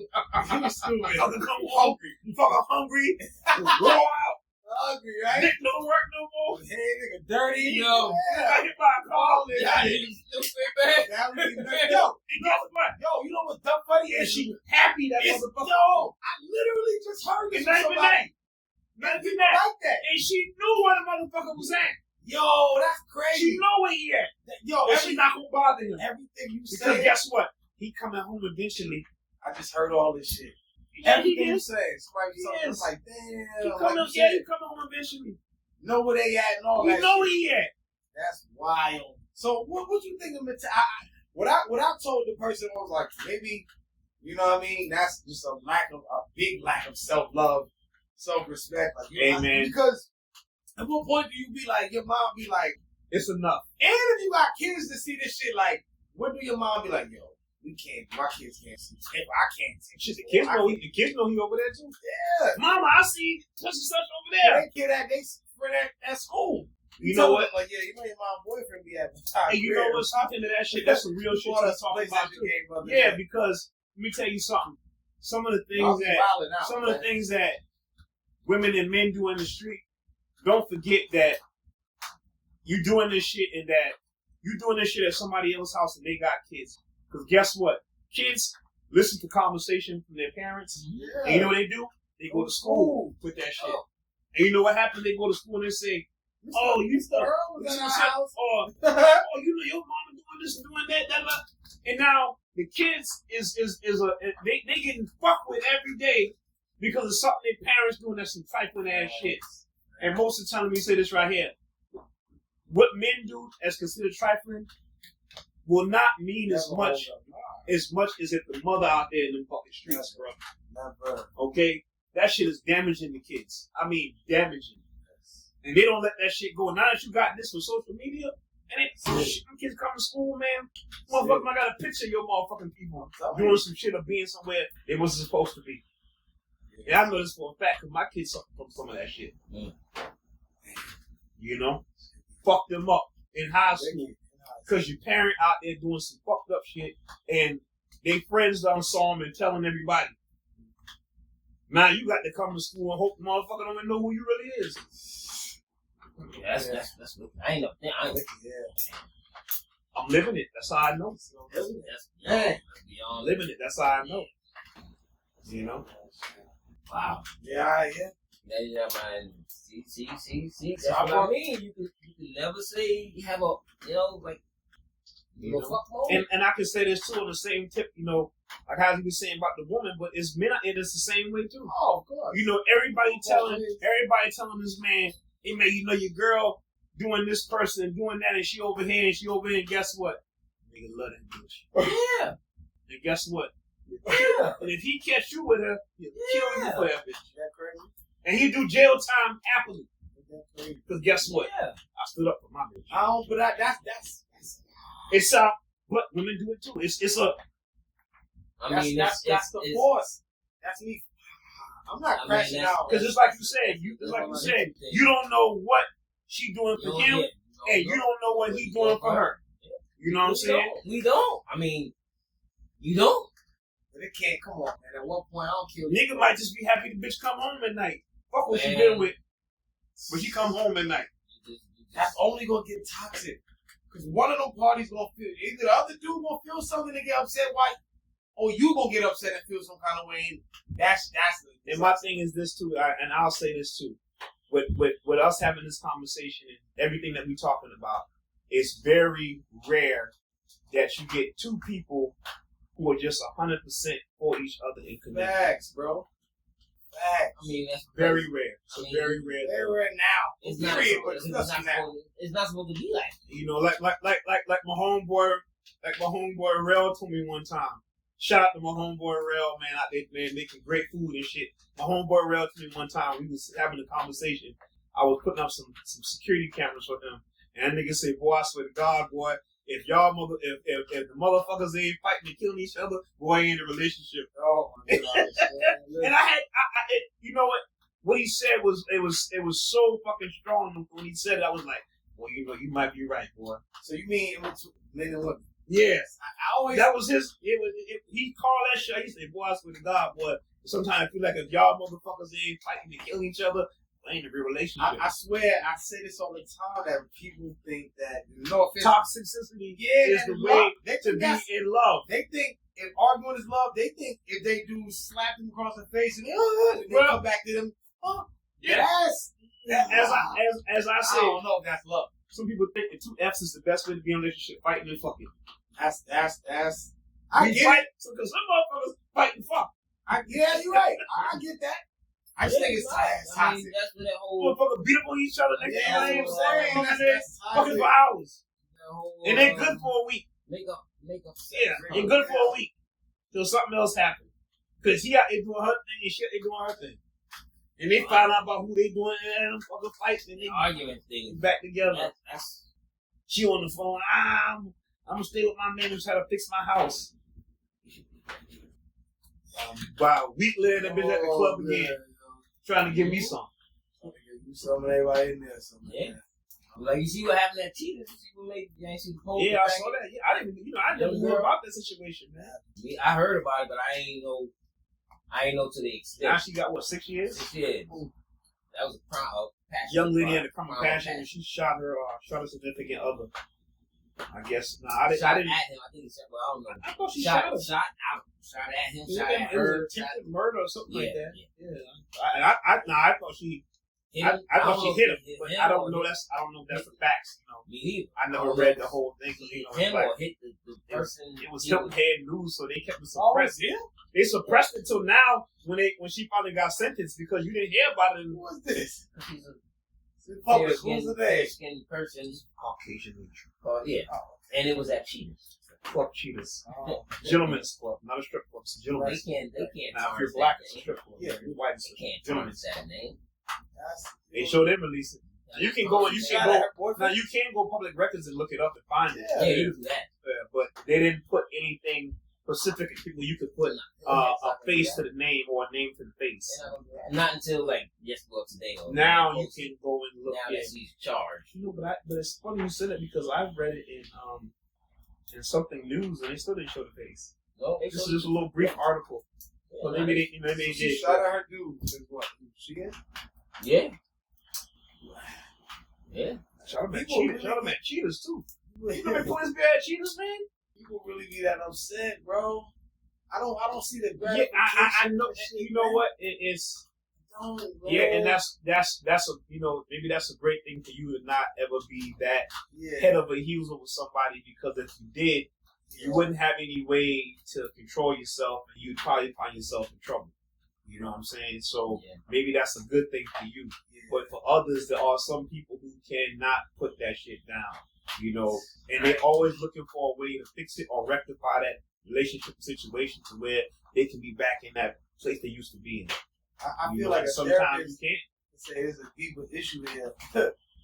You stupid. Fucking come hungry. You fucking hungry. Go out. Hungry, right? Dick don't work no more. Hey, nigga, dirty. Yo. I hit by a call. Yeah, you stupid, man. Yo, and guess what? Yo, you know what's dumb funny? And she happy that motherfucker. Yo, I literally just heard this from somebody. Not even that. Like that. And she knew where the motherfucker was at. Yo, that's crazy. She know where he at. Yo, and she's not gonna bother him. Everything you say. Because guess what? He coming home eventually. I just heard all this shit. Everything you say. It's like, damn. He coming home eventually. Know where they at and all that. You know where he at. That's wild. So what you think of it? What I told the person was like, maybe, you know what I mean? That's just a big lack of self-love, self-respect. Like, amen. Because at what point do you be like, your mom be like, it's enough. And if you got kids to see this shit, like, when do your mom be like, yo, we can't, my kids can't see. I can't see. Shit, the kids know he over there too. Yeah. Mama, I see such and such over there. They kid at school. You know what? Like, yeah, you know your mom's boyfriend be at the time. And you know what's happening to that shit? That's some real shit to talk about too. Yeah, because let me tell you something. Some of the things that women and men do in the street, don't forget that you doing this shit and that you doing this shit at somebody else's house and they got kids. Because guess what? Kids listen to conversation from their parents. Yeah. And you know what they do? They go to school with that shit. Oh. And you know what happens? They go to school and they say, oh, you the Earl was in our house. Or, you know your mama doing this and doing that. And now the kids they getting fucked with every day because of something their parents doing that's some trifling ass shit. And most of the time, let me say this right here. What men do as considered trifling will not mean as much as if the mother out there in the fucking streets, bro. Okay? That shit is damaging the kids. I mean, damaging. And they don't let that shit go. Now that you got this for social media, and them kids come to school, man, motherfucker, I got a picture of your motherfucking people doing some shit or being somewhere they wasn't supposed to be. And I know this for a fact because my kids suffer from some of that shit. You know? Fuck them up in high school. Because your parent out there doing some fucked up shit and they friends done saw them and telling everybody. Now you got to come to school and hope the motherfucker don't even know who you really is. Yeah, that's I ain't know. I'm living it. That's how I know. Beyond living it. That's how I know. You know? Wow. Yeah. Yeah, man. See. That's what I mean. You can never say you have a, like, fuck mode. And I can say this too on the same tip, like how you were saying about the woman, but it's men out there that's the same way too. Oh, of course. Everybody telling this man, hey man, your girl doing this person, doing that, and she over here, and guess what? Nigga love that bitch. Yeah. And guess what? Yeah. And if he catch you with her, he'll kill you for that bitch. Is that crazy? And he do jail time happily. Because guess what? Yeah. I stood up for my bitch. I don't, but that's it's but women do it too. That's the force. That's me. I'm not crashing out. Because just like you said, you don't know what she doing for him, and you don't know what he doing for her. You know what I'm saying? We don't. I mean, you don't. But it can't come on, man. At one point, I don't kill you. Nigga might just be happy the bitch come home at night. Fuck what she been with. But she come home at night. That's only gonna get toxic. Because one of them parties gonna feel, either the other dude gonna feel something and get upset, why, or you gonna get upset and feel some kind of way. And that's and my thing is this too, and I'll say this too. With us having this conversation and everything that we're talking about, it's very rare that you get two people who are just 100% for each other in commitment. Facts, bro. Facts. I mean, that's very rare. So very rare. Very rare now. It's Period, not. but It's not supposed to be like. You know, like my homeboy, Rel told me one time. Shout out to my homeboy Rel, man. Out there, man, making great food and shit. My homeboy Rel told me one time, we was having a conversation. I was putting up some security cameras for him, and that nigga said, "Boy, I swear to God, boy, if the motherfuckers ain't fighting and killing each other, boy, ain't in a relationship." Oh my God. And I you know what he said was it was so fucking strong when he said it. I was like, well, you know, you might be right, boy. So you mean it was men and women? Yes. I always. That was his. He called that shit. He said, "Boy, I swear to God, boy. Sometimes I feel like if y'all motherfuckers ain't fighting and killing each other, ain't a real relationship." I swear, I say this all the time that people think that no offense, toxicity is the way to be in love. They think if arguing is love, they think if they do slap them across the face and they come back to them, yes. As I said, I don't know if that's love. Some people think the 2 F's is the best way to be in a relationship, fighting and fucking. That's. I get it. So, because some motherfuckers fight and fuck. Yeah, you're right. I get that. I just think it's toxic. I mean, that's what that whole motherfucker beat up on each other. Yeah, that's what I'm saying. Fucking for hours. whole, And they're good for a week. Make up. Yeah, they're good for a week. Till something else happens. Because he out there doing her thing and shit, they doing her thing. And they find out about who they doing and them fucking fights and they argument thing back together. That's she on the phone. I'm gonna stay with my man and try to fix my house. Wow, a week later, that bitch at the club again, trying to give me some. Trying to give you some of everybody in there. Yeah. Like you see what happened at Cheetah? You ain't see the post? Yeah, I saw that. Yeah, I didn't. I never knew about that situation, man. I heard about it, but I ain't know to the extent. Now she got what, 6 years? 6 years. That was a passion. Young lady in a crime of passion, and she shot her significant other. I guess. I didn't. At him. I think he shot. Well, I don't know. I thought she shot him. Shot at him. Shot at it her. was attempted murder or something like that. Yeah. I thought she. I thought she hit him, but I don't know. I don't know if that's the facts. You know, me neither. I never read the whole thing. You know, him or hit the person. It was Hilton Head News, so they kept it suppressed. Yeah. They suppressed it till now when she finally got sentenced because you didn't hear about it. Who was this? Who's the name? Skin person. Caucasian. Yeah. And it was at Cheetah's. Fuck Cheetahs. Gentlemen's club, not a strip club. It's a gentlemen's They can't. Now, if you're black, it's a strip club. Yeah. If you're white, it's They can't gentlemen's. that name. They showed them release it. You can go. You can go. Now you can go public records and look it up and find it. Yeah, you can do that. But they didn't put anything specific to people. You could put a face to the name or a name to the face. Not until like today. Now you can go and look. Now that he's charged. You know, but it's funny you said that because I've read it in something news and they still didn't show the face. No, This is just a little brief article. So maybe they did. She shot at her dude. What? She did? Yeah. Yeah. Shot him at Cheetahs too. You know police be at Cheetahs, man? People really be that upset, bro. I don't see the Yeah, I know. You know what? It's yeah, and that's a maybe that's a great thing for you to not ever be that head over heels over somebody because if you did, you wouldn't have any way to control yourself and you'd probably find yourself in trouble. You know what I'm saying? So maybe that's a good thing for you. But for others, there are some people who cannot put that shit down, you know, and they're always looking for a way to fix it or rectify that relationship situation to where they can be back in that place they used to be in. I feel like sometimes you can't. Say there's a deeper issue here.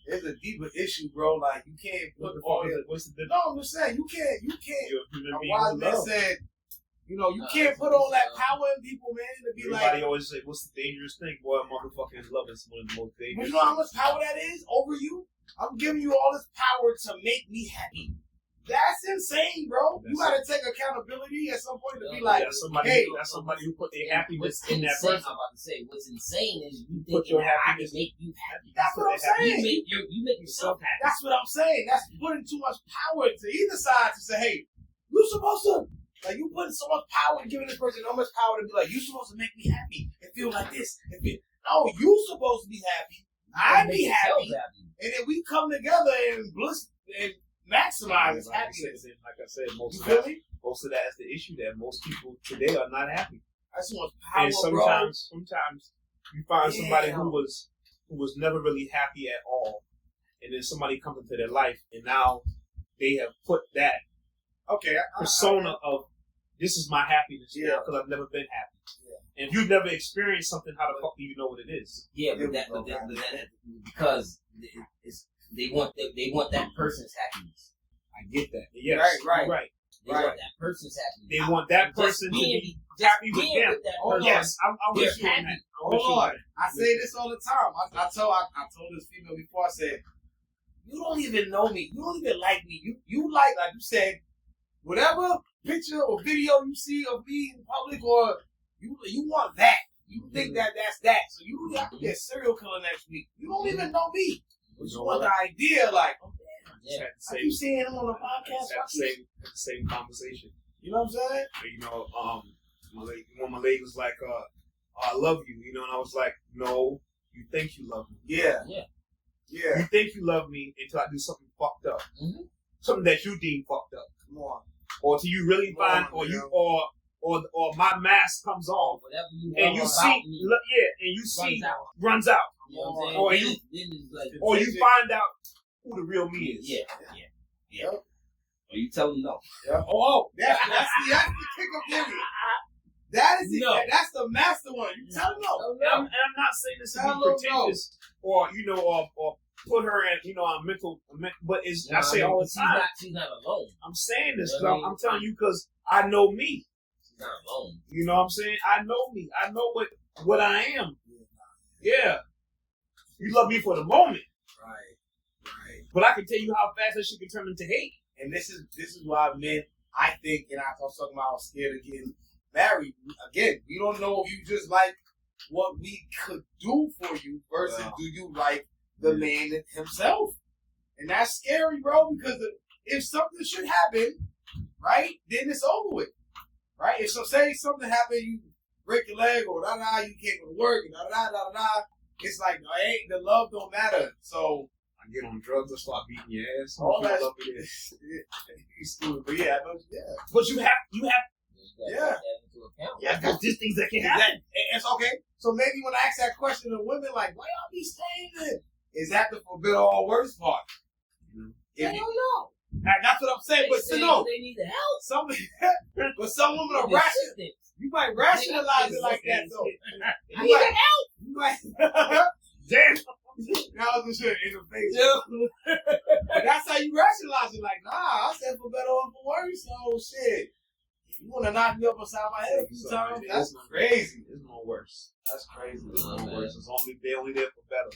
There's a deeper issue, bro. Like you can't put all your. What's the difference? No, I'm just saying you can't. A wise man said, you can't put all that power in people, man. To be everybody always say, "What's the dangerous thing?" Boy, motherfucking love is one of the most dangerous. But you know how much power that is over you? I'm giving you all this power to make me happy. That's insane, bro. You gotta take accountability at some point to be like, hey, that's somebody who put their happiness in that insane, person. I'm about to say, what's insane is you Put think your happiness. make you happy. that's what I'm saying. You make yourself happy. That's what I'm saying. That's putting too much power to either side to say, hey, you're supposed to, like, you putting so much power and giving this person so much power to be like, you're supposed to make me happy and feel like this. No, you supposed to be happy. I be happy. And then we come together and bliss and maximize his happiness. Like I said, most of that is the issue that most people today are not happy. That's so much power, and sometimes you find somebody who was never really happy at all, and then somebody comes into their life, and now they have put that persona of this is my happiness now because I've never been happy. Yeah. And if you've never experienced something, how the fuck do you know what it is? Yeah, but that because they want that person's happiness. I get that. Yes, right. They want that person's happiness. They want that person to be happy with them. Oh yes, I'm with you on that. I say this all the time. I told this female before. I said, you don't even know me. You don't even like me. You like you said, whatever picture or video you see of me in public, or you want that. You think that's that. So you have to be a serial killer next week. You don't even know me. But you want the idea, like, I keep seeing him on the podcast. The same conversation. You know what I'm saying? You know, my lady was like, I love you, you know, and I was like, no, you think you love me. Yeah. You think you love me until I do something fucked up. Mm-hmm. Something that you deem fucked up. Come on. Or till you really find, or my mask comes off, whatever you and you see, runs out. You know what I'm saying? Or you find out who the real me is. Yeah. Or you tell them no. Yeah. That's the kick up That's the master one. You tell them no. And I'm not saying this to be pretentious or put her in on mental, but I say all the time. She's not alone. I'm saying this because I'm telling you because I know me. She's not alone. You know what I'm saying? I know me. I know what I am. Yeah. You love me for the moment. Right. But I can tell you how fast that shit can turn into hate. And this is why men, I think, and I was talking about, I was scared of getting married. Again, we don't know if you just like what we could do for you versus do you like the man himself. And that's scary, bro, because if something should happen, right, then it's over with. Right? If say something happened, you break your leg or you can't go to work and it's like the love don't matter. So I get on drugs or start beating your ass. All that you stupid, but But you have because there's things that can happen. It's okay. So maybe when I ask that question to women, like, why y'all be staying there? Is that the for better or worse part? I don't know. That's what I'm saying. But they need the help. But some women are rational. You might rationalize it like that, though. I need help. You might. Damn. That was the shit in the face. But that's how you rationalize it. Like, nah, I said for better or for worse. So shit. You want to knock me up upside my head a few times? That's crazy. It's no worse. That's crazy. It's no worse. They're only there for better.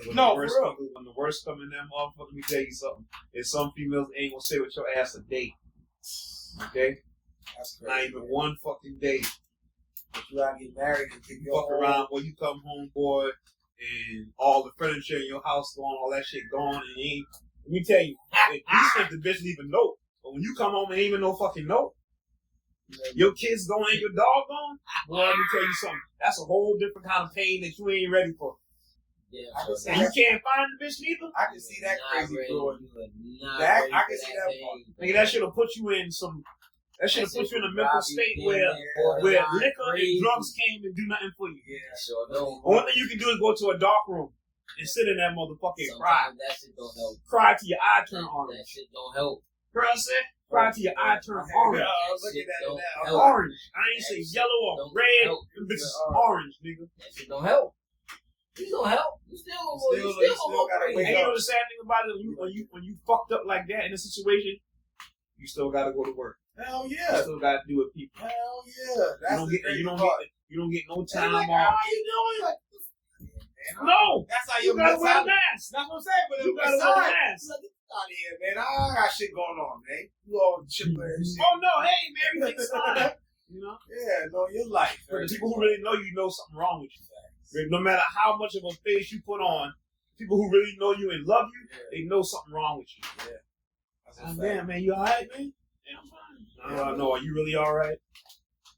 Yeah. No, for real. When the worst come in them, motherfucker, let me tell you something. There's some females ain't gonna stay with your ass a day. Okay? That's crazy. Not even one fucking day. But you gotta get married and take your fuck around, boy. You come home, boy, and all the furniture in your house gone, all that shit gone, and ain't. Let me tell you, these things the bitch even know. But when you come home and ain't even no fucking know, your kids gone and your dog gone, boy, let me tell you something. That's a whole different kind of pain that you ain't ready for. Yeah, and you can't find the bitch neither. I can see that crazy bro. I can see that part. Nigga, that should have put you in some. That should have put you in a mental state where liquor and drugs came and do nothing for you. Yeah, sure. No. Only thing you can do is go to a dark room and sit in that motherfucker and cry. That shit don't help. Cry till your eye turn orange. That shit don't help. Girl, I said, cry till your eye turn orange. Look at that. Orange. I ain't say yellow or red. This is orange, nigga. That shit don't help. You don't help. You still gotta wake up. And you know the sad thing about it, when you fucked up like that in a situation, you still gotta go to work. Hell yeah. You still gotta do it, people. Hell yeah. That's you don't get no time off. How are you doing? Like, no. That's how you gotta wear a mask. That's what I'm saying. But you gotta wear a mask. out of here, man. I got shit going on, man. You all chipper and shit. Oh no, hey man, everything's fine. You know? Yeah, know your life. For the people who really know you know something wrong with you. No matter how much of a face you put on, people who really know you and love you, they know something wrong with you. Yeah. Oh, damn, man, you alright, man? Yeah, I'm fine. No, are you really alright?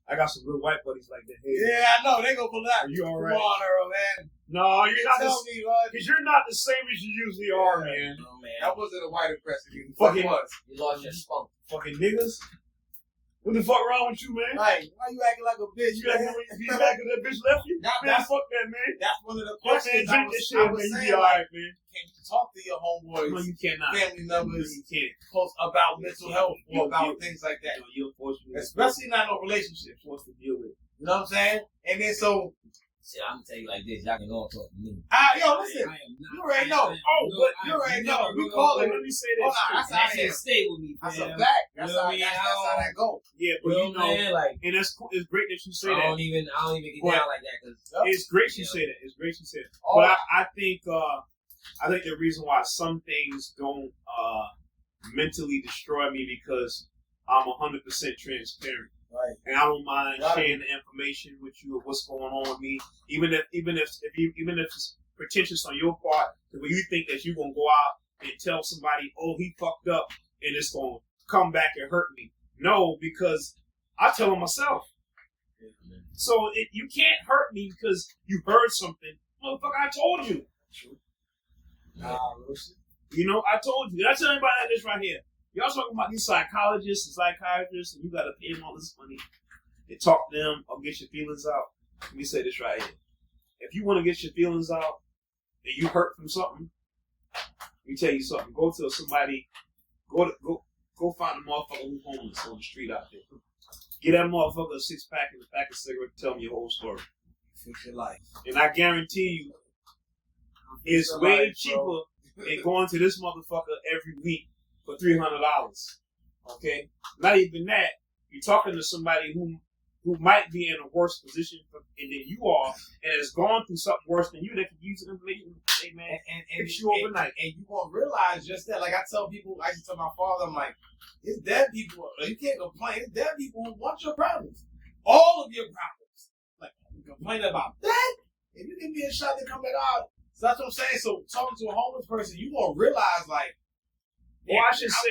I got some good white buddies like that. Hey, yeah, I know. They gonna pull that. Are you alright? Come on, Earl, man. No, you're not tell me, because you're not the same as you usually are, man. No, man. That wasn't a white impression. You Fucking was. You lost your spunk. Fucking niggas. What the fuck wrong with you, man? Like, why you acting like a bitch? You acting like you back because that bitch left you? Man, fuck that, man. That's one of the Man, questions drink this shit, man. You be alright, man. Can you talk to your homeboys, No, you cannot. family members, You can't. post about mental health or about you- things like that? You're unfortunate. Especially not no relationships. Forced to deal with. You know what I'm saying? And then so, See, I'm gonna tell you like this. Y'all can all talk to me. yo, listen. You already know. You already know. We call it. Let me say Hold this. on, that's how That it shit is. stay with me, That's fam. a fact. That's You know how what I mean? that's how that go. Yeah, but Real you know, man, like and it's great that you say I that. don't even get But down like that because It's great you say that. It's great you say that. Oh. But I think the reason why some things don't mentally destroy me because I'm 100% transparent. Right. And I don't mind Right. sharing the information with you of what's going on with me, even if it's pretentious on your part, where you think that you're gonna go out and tell somebody, oh, he fucked up, and it's gonna come back and hurt me. No, because I tell him myself. So you can't hurt me because you heard something, motherfucker. I told you. You know, I told you. I tell anybody like this right here. Y'all talking about these psychologists and psychiatrists, and you got to pay them all this money to talk to them or get your feelings out. Let me say this right here. If you want to get your feelings out and you hurt from something, let me tell you something. Go to somebody, go find a motherfucker who's homeless on the street out there. Get that motherfucker a 6-pack and a pack of cigarettes and tell me your whole story. Fix your life. And I guarantee you, it's way cheaper than going to this motherfucker every week for $300. Okay? Not even that. You're talking to somebody who might be in a worse position than you are and has gone through something worse than you that can use the information. Hey, man, and fix you overnight. And you won't realize just that. Like I tell people, I used to tell my father, I'm like, it's dead people. You can't complain. It's dead people who want your problems. All of your problems. Like, you complain about that? If you give me a shot, they come back out. So that's what I'm saying. So talking to a homeless person, you won't realize, like, Well, I should say,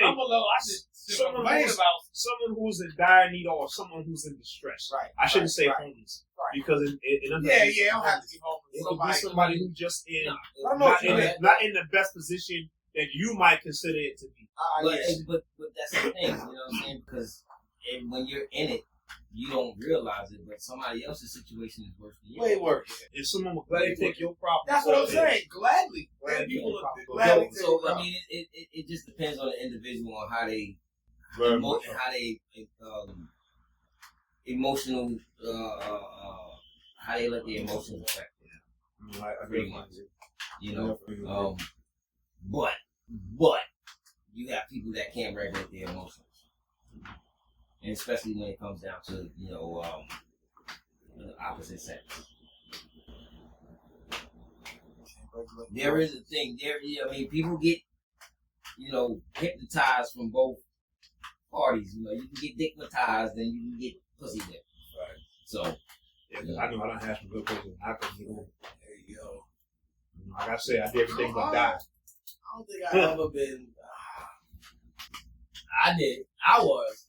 someone who's in dire need or someone who's in distress. Right. I shouldn't say right. homeless. Right. Because it doesn't I don't have to be homeless. It could be somebody who's just not in the best position that you might consider it to be. But that's the thing, you know what I'm saying? Because when you're in it, you don't realize it, but somebody else's situation is worse than you. Way worse. If someone would gladly take your problem. That's what I'm saying. Gladly. Gladly. So I mean, it just depends on the individual on how they emotional how they let the emotions affect them. Pretty much. You know. But you have people that can't regulate their emotions. And especially when it comes down to, the opposite sex. There is a thing. People get, hypnotized from both parties. You can get dickmatized and you can get pussy dick. Right. So, I know I don't have some good pussy. I can get over. There you go. Like I said, I did everything but die. I don't think I've ever been. I did. I was.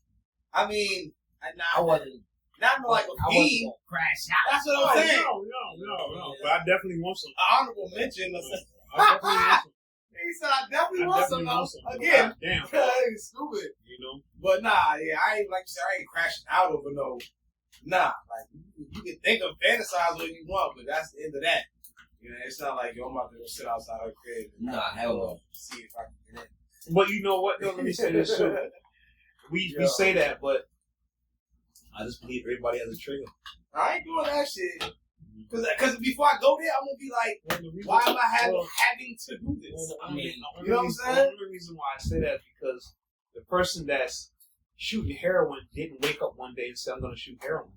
I mean, I wasn't. Not like a fiend. Crash out. That's what I'm saying. No. But I definitely want some. Honorable mention. I definitely want some. He said, I definitely want some. Again, damn. It's stupid. But nah, I ain't, like you said, I ain't crashing out over no. Nah, like, you can think of fantasize what you want, but that's the end of that. It's not like, I'm about to go sit outside her crib. Nah, hell no. See if I can get in. But you know what, though? Let me say this too. We say that, but I just believe everybody has a trigger. I ain't doing that shit. Because before I go there, I'm going to be like, why am I having to do this? You know what I'm saying? The only reason why I say that is because the person that's shooting heroin didn't wake up one day and say, I'm going to shoot heroin.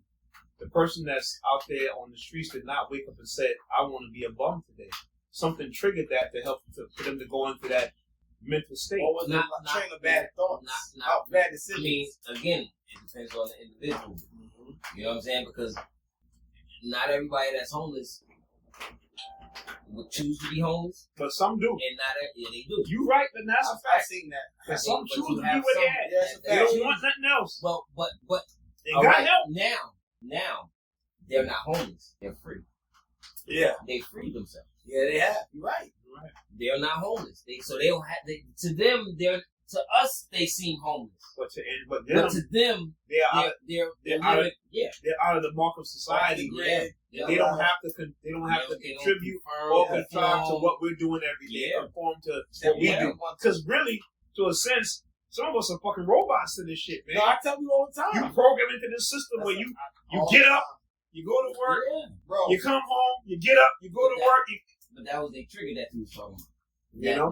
The person that's out there on the streets did not wake up and said, I want to be a bum today. Something triggered that to help for them to go into that mental state. Or was it a train of bad thoughts? Bad decisions? I mean, again, it depends on the individual. Mm-hmm. You know what I'm saying? Because not everybody that's homeless would choose to be homeless. But some do. And not they do. You right, but that's a fact. I've seen that. But some choose to be with that. They don't want nothing else. Well, but they got help. Now, they're not homeless. They're free. Yeah. They free themselves. Yeah, they have. You're right. They're not homeless. They don't have. To us, they seem homeless. But to them, they're out of the mark of society. They don't have to contribute or conform to what we're doing every day. Conform to what we do. Because really, to a sense, some of us are fucking robots to this shit, man. No, I tell you all the time. You program into this system where you get up, you go to work, you come home, you get up, you go to work. But that was the trigger that you was talking about.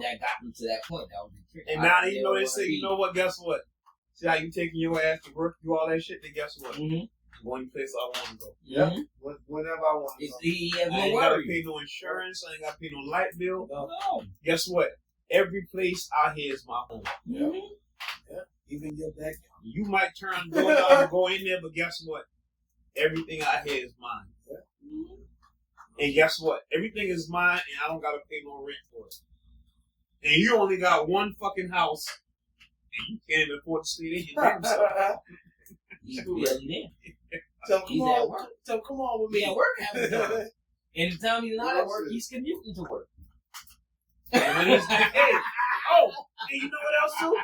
That got them to that point. That was the trigger. And now you know they say, you know what? Guess what? See how you taking your ass to work, do all that shit. Then guess what? Mm-hmm. One place I want to go. Yeah. Mm-hmm. Whenever I want to go. He has I ain't gotta pay no insurance. I ain't gotta pay no light bill. No. Guess what? Every place out here is my home. Yeah. Mm-hmm. Yeah. Even your backyard. You might turn doors out and go in there, but guess what? Everything out here is mine. Yeah. Mm-hmm. And guess what? Everything is mine, and I don't gotta pay no rent for it. And you only got one fucking house, and you can't even afford to stay in your damn self. He's really there. So come on with me. He's at work half the time. And the time he's not at work, he's commuting to work. And when he's and you know what else too?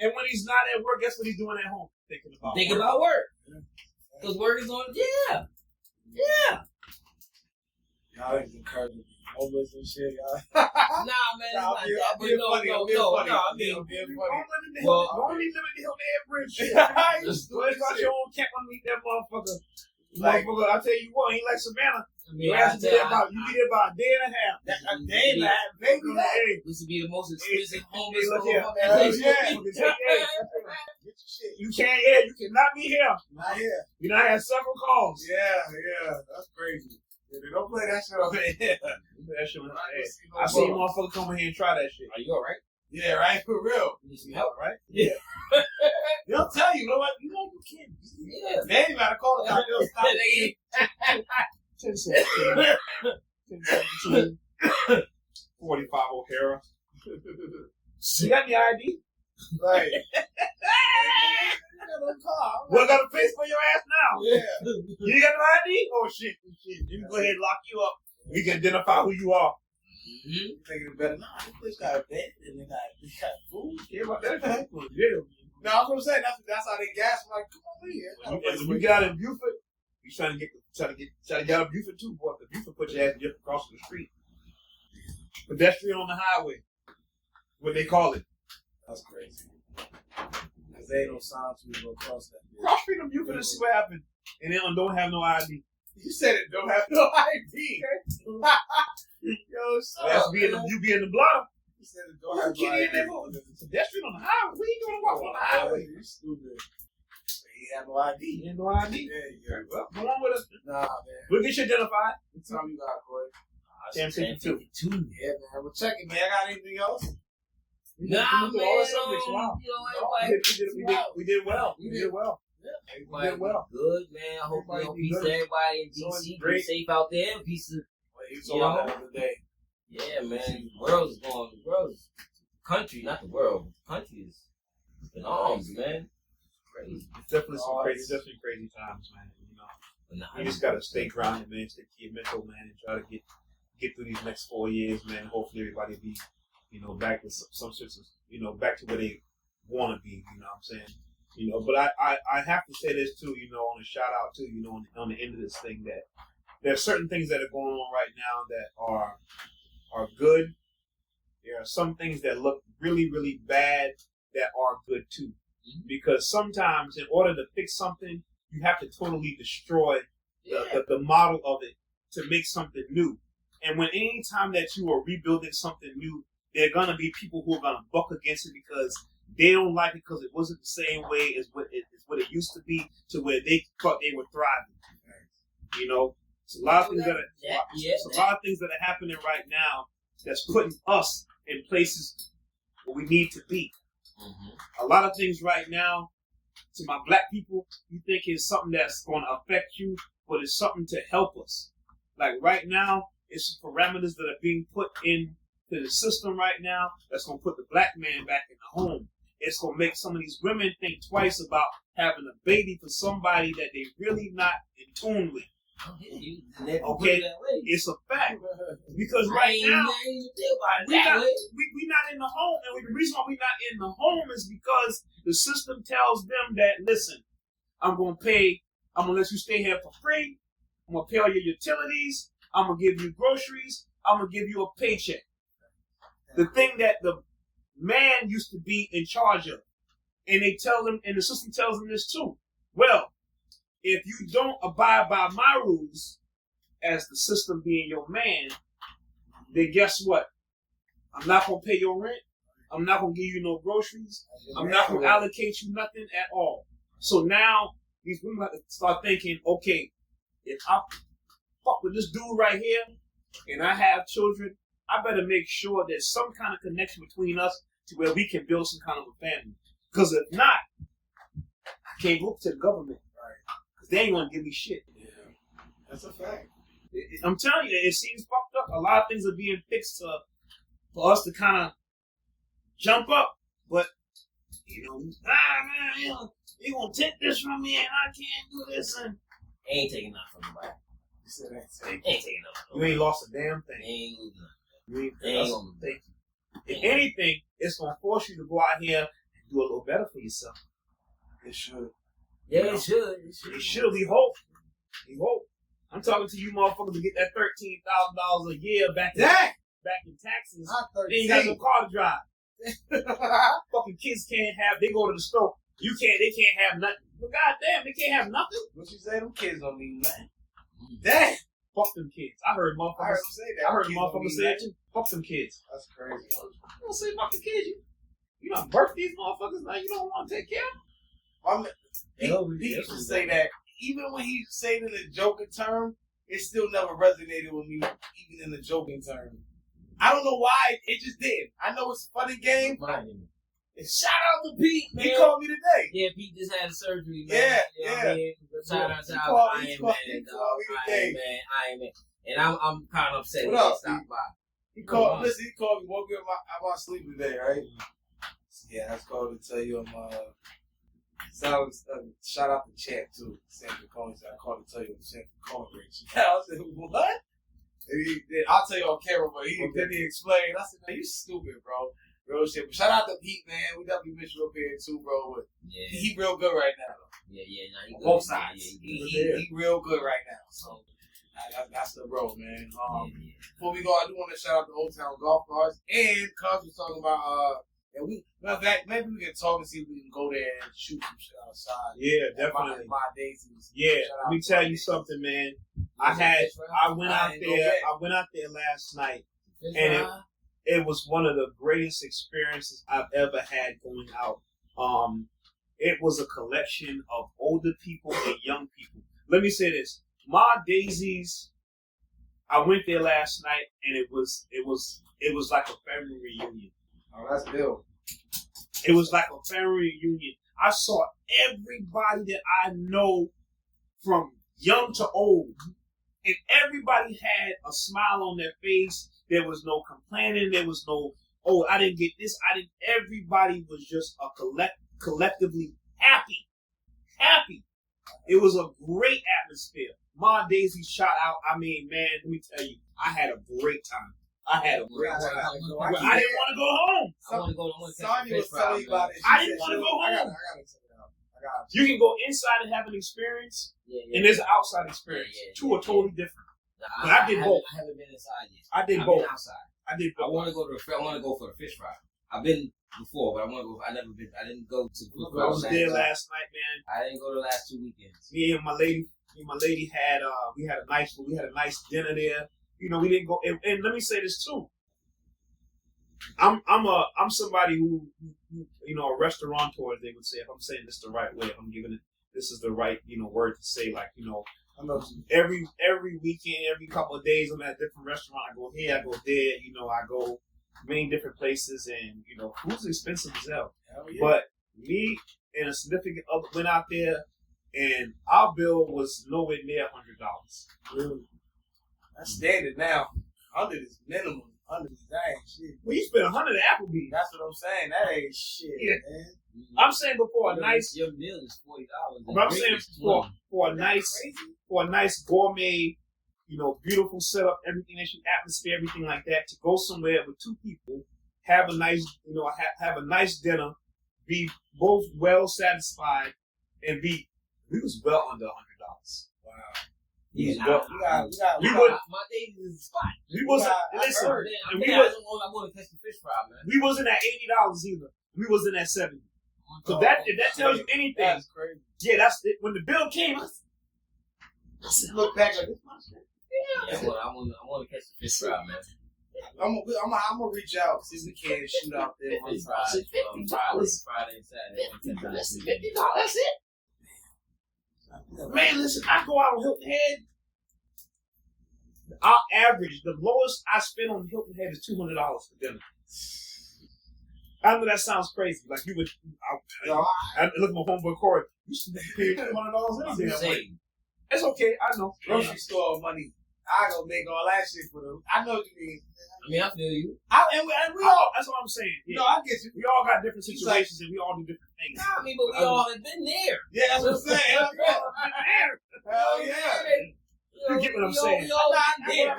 And when he's not at work, guess what he's doing at home? Thinking about work. Because work is on. Yeah. Y'all ain't encouraging homeless and shit, y'all. Nah, man, it's not that. But no. I mean, well, don't even live in the Hill Bridge shit. Just got your own camp underneath that motherfucker. I tell you what, he like Savannah. You be there about a day and a half. A day and a half, baby. This would be the most expensive homeless You cannot be here. Not here. You know, I had several calls. Yeah, that's crazy. They don't play that shit over here. That shit was I seen motherfucker come in here and try that shit. Are you alright? Yeah, right? For real. You need some help, right? Yeah. They'll tell you, you know what? You know you can't. Yeah. They ain't gotta call the cop. They'll stop. 10-17. 45 O'Hara. You got the ID? Right. Well, I got a face for your ass now. Yeah. You got no ID? Oh, shit. You can go ahead and lock you up. We can identify who you are. Mm-hmm. Thinking it better. Nah, this place got a bed and they got food. Yeah, but that's yeah. No, I was gonna say that's how they gas. I'm like, come on here. You got in Buford. You trying to get out of Buford too, boy. Because Buford put your ass just across the street. Pedestrian on the highway. What they call it. That's crazy. Because they ain't no signs to go across that. Cross street on Buford and see what happened. And they don't have no ID. You said it don't have no ID. Yo, you be in the block. You said it don't have no ID. Pedestrian on the highway. What are you doing to walk on the highway? You stupid. He had no ID. He had no ID? Yeah. Well, come on with us. Nah, man. We'll get you identified. What time you got, Corey? 10:52. Yeah, man. We'll check it, man. I got anything else? Nah, man. We did well. Everybody good, man. I hope peace to everybody in DC. Be safe out there. Peace to Yeah, man. The world is country, not the world. The country is in arms, man. Crazy. It's definitely crazy times, man. You know, you just gotta stay grounded, man. Stay mental, man, and try to get through these next 4 years, man. Hopefully, everybody be, back to some sorts of, back to where they want to be. You know what I'm saying? But I have to say this too, on a shout out too, on the end of this thing, that there are certain things that are going on right now that are good. There are some things that look really, really bad that are good too. Because sometimes in order to fix something, you have to totally destroy the model of it to make something new. And when any time that you are rebuilding something new, there are going to be people who are going to buck against it because they don't like it because it wasn't the same way as what it used to be, to where they thought they were thriving. It's a lot of things that are happening right now that's putting us in places what we need to be. Mm-hmm. A lot of things right now, to my black people, you think it's something that's going to affect you, but it's something to help us. Like right now, it's some parameters that are being put into the system right now that's going to put the black man back in the home. It's going to make some of these women think twice about having a baby for somebody that they really not in tune with. Okay, it's a fact. Because right now, we're not in the home. And the reason why we're not in the home is because the system tells them that, listen, I'm going to let you stay here for free. I'm going to pay all your utilities. I'm going to give you groceries. I'm going to give you a paycheck. The thing that the man used to be in charge of. And they tell them, and the system tells them this too. Well, if you don't abide by my rules, as the system being your man, then guess what? I'm not going to pay your rent. I'm not going to give you no groceries. I'm not going to allocate you nothing at all. So now, these women have to start thinking, okay, if I fuck with this dude right here, and I have children, I better make sure there's some kind of connection between us to where we can build some kind of a family. Because if not, I can't go to the government. Because they ain't going to give me shit. Yeah, that's a fact. I'm telling you, it seems fucked up. A lot of things are being fixed for us to kind of jump up. But, man, you going to take this from me and I can't do this. And ain't taking nothing from nobody. Ain't taking nothing. You ain't lost a damn thing. Ain't losing nothing. Thank you. If anything, it's going to force you to go out here and do a little better for yourself. It should. Yeah, it should. It should. We hope. I'm talking to you motherfuckers to get that $13,000 a year back in taxes. Then you got no car to drive. Fucking kids can't have, they go to the store. They can't have nothing. But goddamn, they can't have nothing. What you say? Them kids don't need nothing. Damn. Fuck them kids. I heard motherfuckers say that. I heard motherfuckers say it too. Fuck them kids. That's crazy. You don't say fuck the kids. You don't birth these motherfuckers now. You don't want to take care of them. He used to say that. Even when he said it in a joking term, it still never resonated with me, even in a joking term. I don't know why, it just did. I know it's a funny game. Shout out to Pete, man. He called me today. Yeah, Pete just had surgery, man. Yeah. Shout out to Iron Man. Iron Man. And I'm kind of upset what he up, stopped by. He called me, woke me up out my sleep today, right? Yeah, I was called to tell you shout out to Champ too. Sam Cohen said I called to tell you I'm Sam Cohen rich. I said, what? I'll tell you on camera, but then he explained. I said, man, you stupid, bro. Real shit. But shout out to Pete, man. We definitely miss you up here too, bro. But he real good right now, though. Yeah. Nah, he good. Both sides. Yeah, he real good right now. So that's the road, man. Before we go, I do want to shout out to Old Town Golf Carts. And Cuz was talking about maybe we can talk and see if we can go there and shoot some shit outside. Yeah, definitely. My Daisies. Yeah, let me tell you something, man. I went out there last night, and it was one of the greatest experiences I've ever had going out. It was a collection of older people and young people. Let me say this: my Daisies. I went there last night, and it was like a family reunion. Oh, that's Bill. It was like a family reunion. I saw everybody that I know from young to old. And everybody had a smile on their face. There was no complaining. There was no, I didn't get this. Everybody was just collectively happy. Happy. It was a great atmosphere. Ma Daisy shot out. I mean, man, let me tell you, I had a great time. I didn't want to go home. Sonya was telling you about it. I didn't want to go home. I gotta check it out. You can go inside and have an experience, and there's an outside experience. Two are totally different. But I did both. I haven't been inside yet. I did both. Outside. I did both. I want to go for the fish fry. I've been before, but I want to go. I didn't go to. I was there last night, man. I didn't go the last 2 weekends. Me and my lady had we had a nice dinner there. We didn't go. And let me say this too. I'm somebody who a restaurateur, they would say, if I'm saying this the right way, if I'm giving it, this is the right word to say, like I know every weekend, every couple of days, I'm at a different restaurant. I go here, I go there. I go many different places, and food's expensive as hell. Yeah. But me and a significant other went out there, and our bill was nowhere near $100. Really? That's standard now. 100 is minimum. 100 is that ain't shit. Well, you spend 100 at Applebee's. That's what I'm saying. That ain't shit, man. I'm saying before a nice. Your meal is $40. But I'm saying for a nice gourmet, beautiful setup, everything that should atmosphere, everything like that, to go somewhere with two people, have a nice, have a nice dinner, be both well satisfied, and we was well under $100. Wow. Yeah, my days is a spot. We wasn't. Listen, I want to catch the fish fry, man. We wasn't at $80 either. We wasn't at $70. So if that tells you anything, that's crazy. Yeah, that's it. When the bill came, I said, look back like this. Yeah, I want to catch the fish fry, man. I'm gonna reach out, see if we can shoot out there one Friday, Friday and Saturday. Listen, $50. That's it. Man, listen, I go out on Hilton Head. Our average, the lowest I spend on Hilton Head is $200 for dinner. I know that sounds crazy. Like you would, I look at my homeboy Corey. You should pay $200 anything. It's okay. I know. Grocery store money. I gonna make all that shit for them. I know what you mean. I mean, I feel you. And we all. That's what I'm saying. Yeah. No, I get you. We all got different situations, and we all do different things. Nah, I mean, but we all have been there. Yeah, that's what I'm saying. Hell yeah. Hell yeah. You get what I'm saying? We all been there.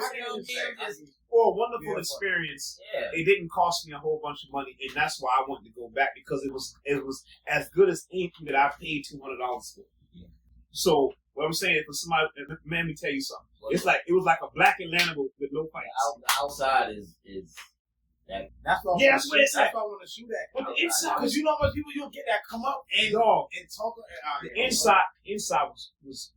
For a wonderful experience, Yeah. it didn't cost me a whole bunch of money, and that's why I wanted to go back, because it was as good as anything that I paid $200 for. Yeah. So what I'm saying, for somebody, man, let me tell you something. It was like a black Atlanta with no fights. The outside is that. That's what that's what it's That's why I want to shoot at. But the inside, because you know how much people you'll get that come up and talk. The inside was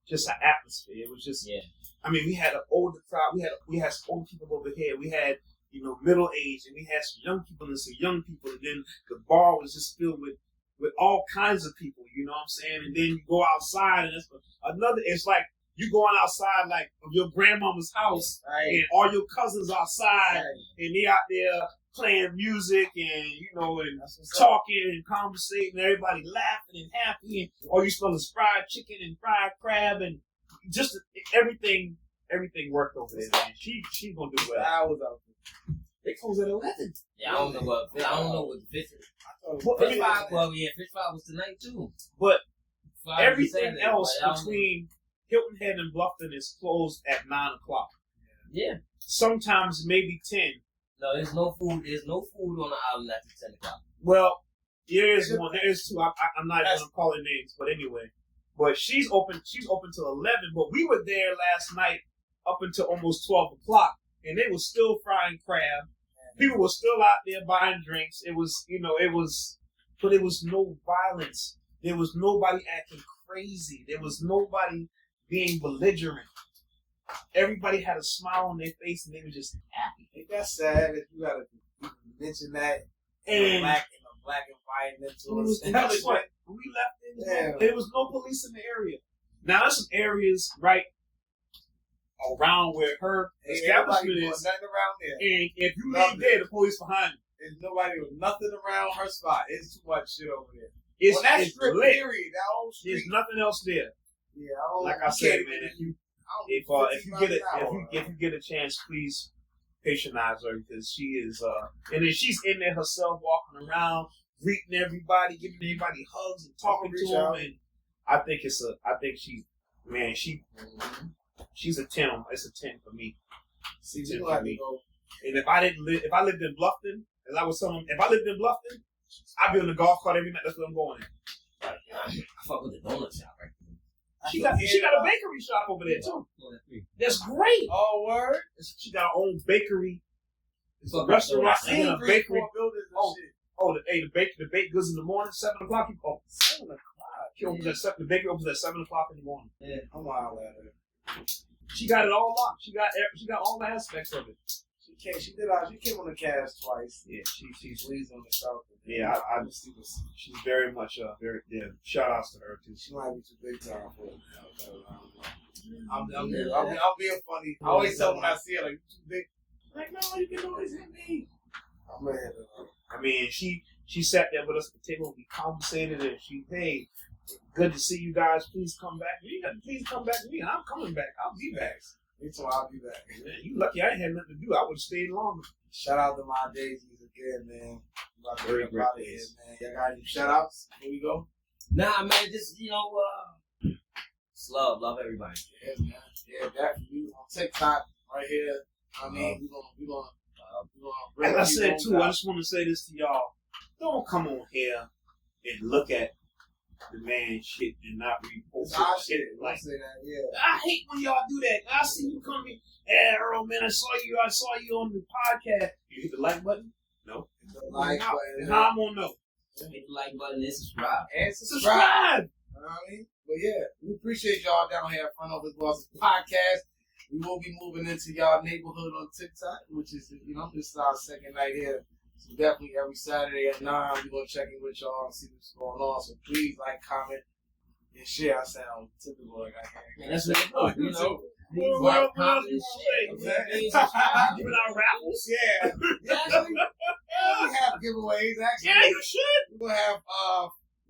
just an atmosphere. It was just. Yeah. I mean, we had an older crowd. We had some old people over here. We had middle age, and we had some young people and some young people. And then the bar was just filled with all kinds of people. You know what I'm saying? And then you go outside, and it's another. It's like you going outside like of your grandmama's house, right. And all your cousins outside, right. And they out there playing music and and talking and conversating. Everybody laughing and happy, and all you smell is fried chicken and fried crab and. Just everything worked over there, man. She gonna do well. I was out there. They close at 11. Yeah, I don't know what the fish is. Fish fry was tonight too. But everything else between Hilton Head and Bluffton is closed at 9 o'clock. Yeah. Sometimes maybe 10. No, there's no food. There's no food on the island after 10 o'clock. Well, there is one. There is two. I'm not gonna call their names, but anyway. But she's open till 11. But we were there last night up until almost 12 o'clock, and they were still frying crab. People were still out there buying drinks. It was, but it was no violence. There was nobody acting crazy. There was nobody being belligerent. Everybody had a smile on their face, and they were just happy. Ain't that sad that you gotta mention that in a black environment? And that's what. When we left, there was no police in the area. Now there's some areas right around where her establishment is. Nothing around there. And if you leave there, the police behind you. There's nobody with nothing around her spot. It's too much shit over there. It's lit. Period. That whole street. There's nothing else there. Yeah, like I said, man. If you get a chance, please patronize her, because she is. And then she's in there herself, walking around, greeting everybody, giving everybody hugs and talking to them, and I think she's a 10. It's a 10 for me. See, you have to go. And if I lived in Bluffton, as I was telling them, if I lived in Bluffton, I'd be on the golf cart every night. That's what I'm going in. I fuck with the donut shop right there. She got a bakery shop over there too. That's great. Oh, word! She got her own bakery. It's a restaurant and a bakery. The baked goods in the morning, 7 o'clock. 7 o'clock. The bakery opens at 7 o'clock in the morning. Yeah, I'm wild at her. She got it all locked. She got all the aspects of it. She came on the cast twice. Yeah, she's leads on the south. Yeah, she's very much shout outs to her too. She might be too big time for it. I'm being funny. I always tell when I see her, like, you too big. Like, no, you can always hit me. I'm gonna hit it up. I mean, she sat there with us at the table. We conversated, and hey, good to see you guys. Please come back. Please come back to me. I'm coming back. I'll be back. Me too. I'll be back. Man, you lucky I ain't had nothing to do. I would have stayed longer. Shout out to my daisies again, man. About to Very get out of here, man. Y'all got any shout outs? Here we go. Nah, man, just, it's love everybody. Yeah, man. Yeah, definitely. On TikTok, right here. I mean, we gonna Like I said too, I just want to say this to y'all: don't come on here and look at the man shit and not repost shit. Like, say that, yeah. I hate when y'all do that. I see you come in, hey, Earl, man, I saw you on the podcast. You hit the like button? No. The like button. How I'm gonna know? Hit the like button and subscribe. And subscribe. You know what I mean? But yeah, we appreciate y'all down here at Front Office Bosses Podcast. We will be moving into y'all neighborhood on TikTok, which is, this is our second night here. So definitely every Saturday at 9, we're going to check in with y'all and see what's going on. So please like, comment, and share. I sound typical like I can. And that's what you know. What else you want to say? Giving out raffles? Yeah. Actually, we have giveaways, actually. Yeah, you should. We're going to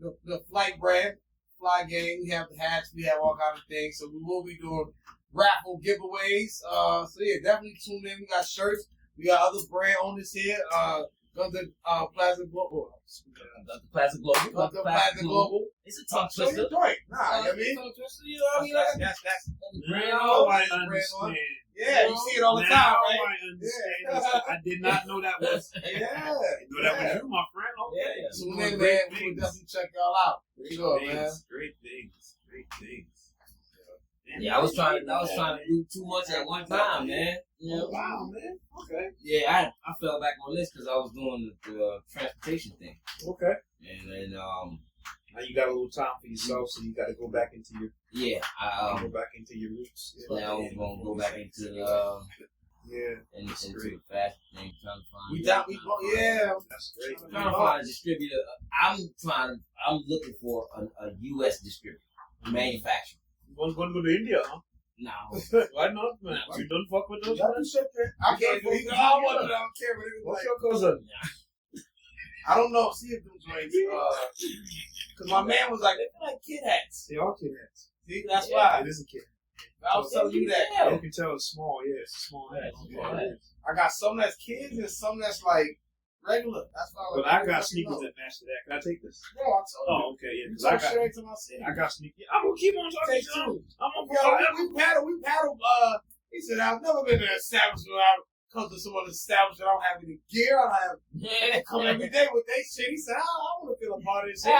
have the Flight brand, Fly Game. We have the hats. We have all kinds of things. So we will be doing raffle giveaways. So yeah, definitely tune in. We got shirts. We got other brand owners here. The Plaza Global. The Plaza Global. The Plaza Global. It's a tongue So twister. you're right. Nah, you know what I mean? Tongue twister, you know what I mean? That's Now I understand. yeah, you see it all the Now time, right? I understand. I did not know that was. Yeah. I didn't know that was you, my friend. Okay. Yeah. Tune in, man. We will definitely check y'all out. Sure, man. Great things. Yeah, I was trying to do too much at one time, man. You know? Wow, man. Okay. Yeah, I fell back on this because I was doing the transportation thing. Okay. And then now you got a little time for yourself, so you got to go back into your go back into your roots. Now we're gonna go back into into the fashion thing, trying to find. Yeah. That's great. I'm trying to find a distributor. I'm looking for a U.S. distributor, manufacturer. You want to go to India, huh? No. Why not, man? You don't fuck with those guys? I can't do it. I don't care what it was What's like. your cousin? I don't know. See if them joints. Because my man was like, they feel like kid hats. They are kid hats. See, that's why. It is a kid. I was telling you that. You can tell it's small. Yeah, it's a small hat. I got some that's kids and some that's like regular. That's why. But I got sneakers that match to that. Can I take this? No, I told you. Oh, okay, yeah. You Because I share it to my city. got sneakers. I'm gonna keep on talking Take to you. two. I'm gonna We paddle. He said, I've never been to an establishment where I come to someone's establishment. I don't have any gear. I don't have. They come every day with their shit. He said, I want to feel a part of this shit.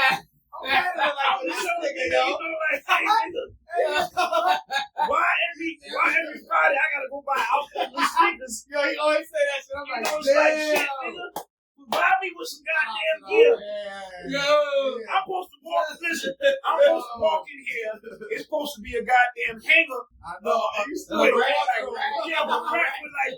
I'm mad at like this nigga, yo. Why every Friday I gotta go buy outfit with sneakers? Yo, he always say that shit. I'm like, It's like shit, damn. nigga. Buy me with some goddamn gear. Yo, I'm supposed to walk. Listen, I'm supposed to walk in here. It's supposed to be a goddamn hanger. I know. You still With rack, yeah, with rack with like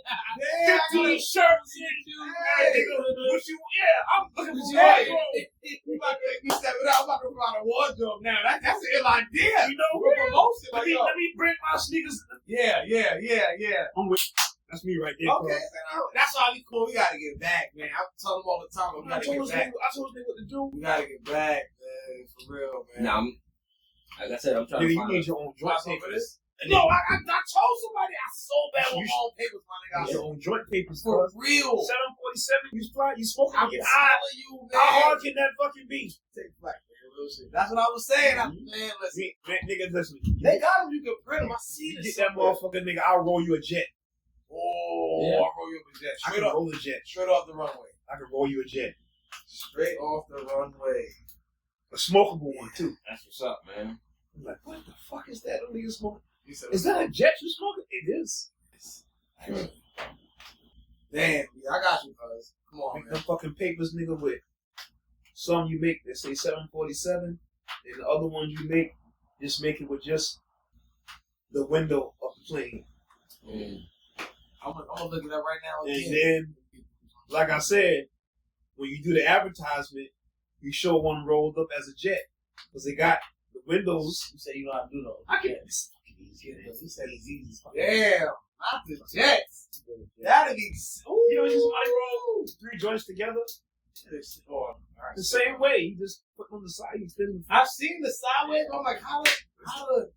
damn, 15 shirts in you. What you? Yeah, I'm looking for Hey. wardrobe. You about to make me step it out. I'm about to put out a wardrobe now. That's an ill idea. You know, For promotion. let me bring my sneakers. Yeah. I'm with. That's me right there. Okay, that's why we cool. We gotta get back, man. I tell them all the time. We I gotta told get back. you what to do. We gotta get back, man. For real, man. Now, like I said, I'm trying Nigga, to you find need your own joint Watch over papers. this. No, I told somebody I so bad with You all papers, my You need nigga. your own joint papers. For real. 747. You smoking? I'm Get telling high. you, How man. hard can that fucking be? Take flight, man. Real shit. That's what I was saying. Man, listen. Nigga, listen. They got them. You can print them. I see You this. get that motherfucker, nigga. I'll roll you a jet. Oh, Yeah. I'll roll you up a jet. I Straight can up. roll a jet. Straight off the runway. I can roll you a jet. Straight off the runway. A smokable one too. That's what's up, man. I'm like, what the fuck is that? Nigga smoking? He said, Is that a jet you smoking? It is. damn, yeah, I got you, cuz. Come on, Make man. them fucking papers, nigga, with some you make that say 747, and the other ones you make, just make it with just the window of the plane. I'm gonna look it up right now. And then, like I said, when you do the advertisement, you show one rolled up as a jet. Because they got the windows. You say you know how to do those. I can. This fucking He said it's easy. Damn, not the Jets. That'd be. Ooh. You know, just somebody roll 3 joints together. The same way, you just put them on the side. You spin them. I've seen the sideways. I'm like, how the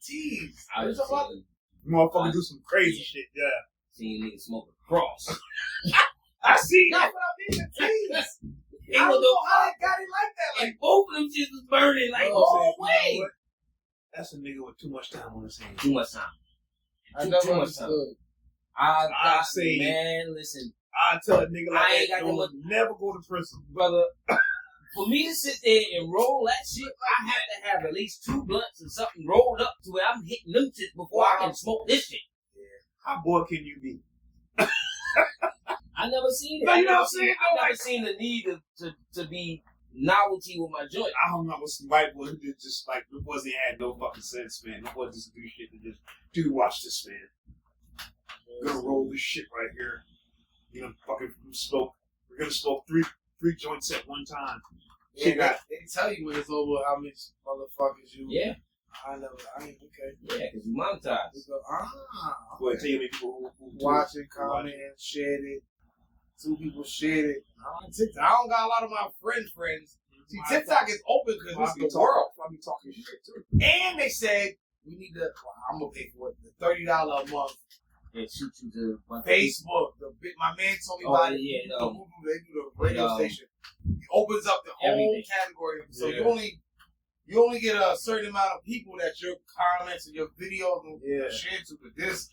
tees? Motherfucker do some crazy shit. Yeah. Seen niggas smoke a cross. I see. That's what I mean. The tees. They I was don't know how they got it like that. like both of them just was burning like Oh, all you way. know what? That's a nigga with too much time on his hands. Too much time. I Too never much time. understood. I say- man, listen, I tell a nigga I like ain't that, got no don't never go to prison. brother. For me to sit there and roll that shit, I have to have at least 2 blunts and something rolled up to where I'm hitting them shit before I can smoke this shit. How bored can you be? I never seen it. No, you know what I'm I saying? never seen the need to be novelty with my joint. I hung out with some white boys who did just like, the boys ain't had no fucking sense, man. The boys just do shit to just, dude, watch this, man. We're gonna roll this shit right here. We're gonna fucking smoke. We're gonna smoke three joints at one time. Yeah, they tell you when it's over how much motherfuckers you. Yeah. I know. I mean, okay. Yeah, because you monetize. You go, Boy, tell you how many people who watching, commenting, shared it. 2 people shared it. On TikTok, I don't got a lot of my friends. See, TikTok is open because it's the world. I be talking shit too. And they said we need to. I'm gonna pay for it. The $30 a month. It shoots you to Facebook. My man told me about it. Yeah, They do the radio station. It opens up the whole Everything. category. So Yeah. you only get a certain amount of people that your comments and your videos will share to. But this,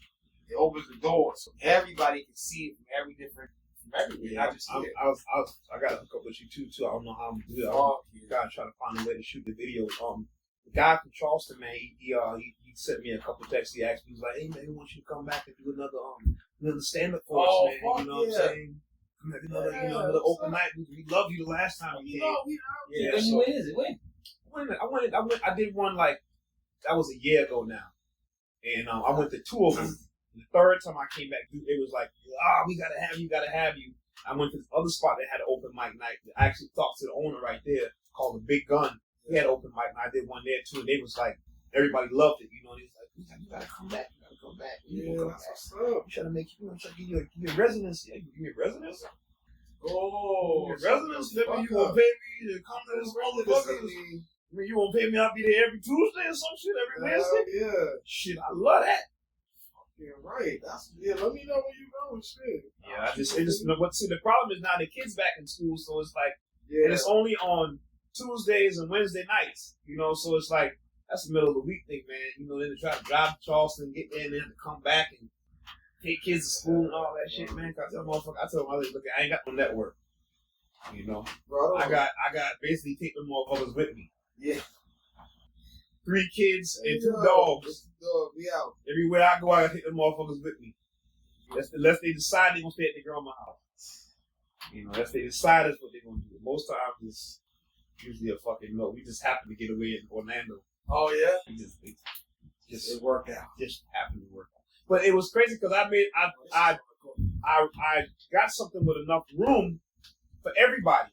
it opens the door so everybody can see it from every different. Yeah, I got a couple of you too. I don't know how I'm gonna do that. Gotta try to find a way to shoot the video. The guy from Charleston, man, he sent me a couple texts. He asked me, he was like, "Hey man, I want you to come back and do another stand up for us, man." You know what I'm saying? Another open night. We loved you the last time we came. Yeah, so, when is it? When? I did one like that was a year ago now, and I went to 2 of them. The 3rd time I came back, it was like, we gotta have you. I went to this other spot that had an open mic night. I actually talked to the owner right there, called the Big Gun. He had an open mic night. I did one there too, and they was like, everybody loved it, you know. And he was like, you gotta come back. You trying to make you give me a residence. Yeah, you give me a residence. Oh, residence. You gonna pay me to come to this motherfucker? I mean, you gonna pay me? I'll be there every Tuesday or some shit, every Wednesday. Yeah. Shit, I love that. Yeah, right. Let me know when you go and shit. Yeah, the problem is now the kids back in school, so it's like, and it's only on Tuesdays and Wednesday nights, you know, so it's like, that's the middle of the week thing, man. You know, then to try to drive to Charleston, get there, and then to come back and take kids to school and all that shit, man. Cause I tell my mother, look, I ain't got no network. You know, bro, I got basically take them motherfuckers with me. Yeah. 3 kids and 2 dogs. We out. Everywhere I go, I gotta take them motherfuckers with me. Unless they decide they gonna stay at their grandma's house. You know, unless they decide that's what they're gonna do. Most times it's usually a fucking no. We just happen to get away in Orlando. Oh yeah? It worked out. Just happened to work out. But it was crazy because I got something with enough room for everybody.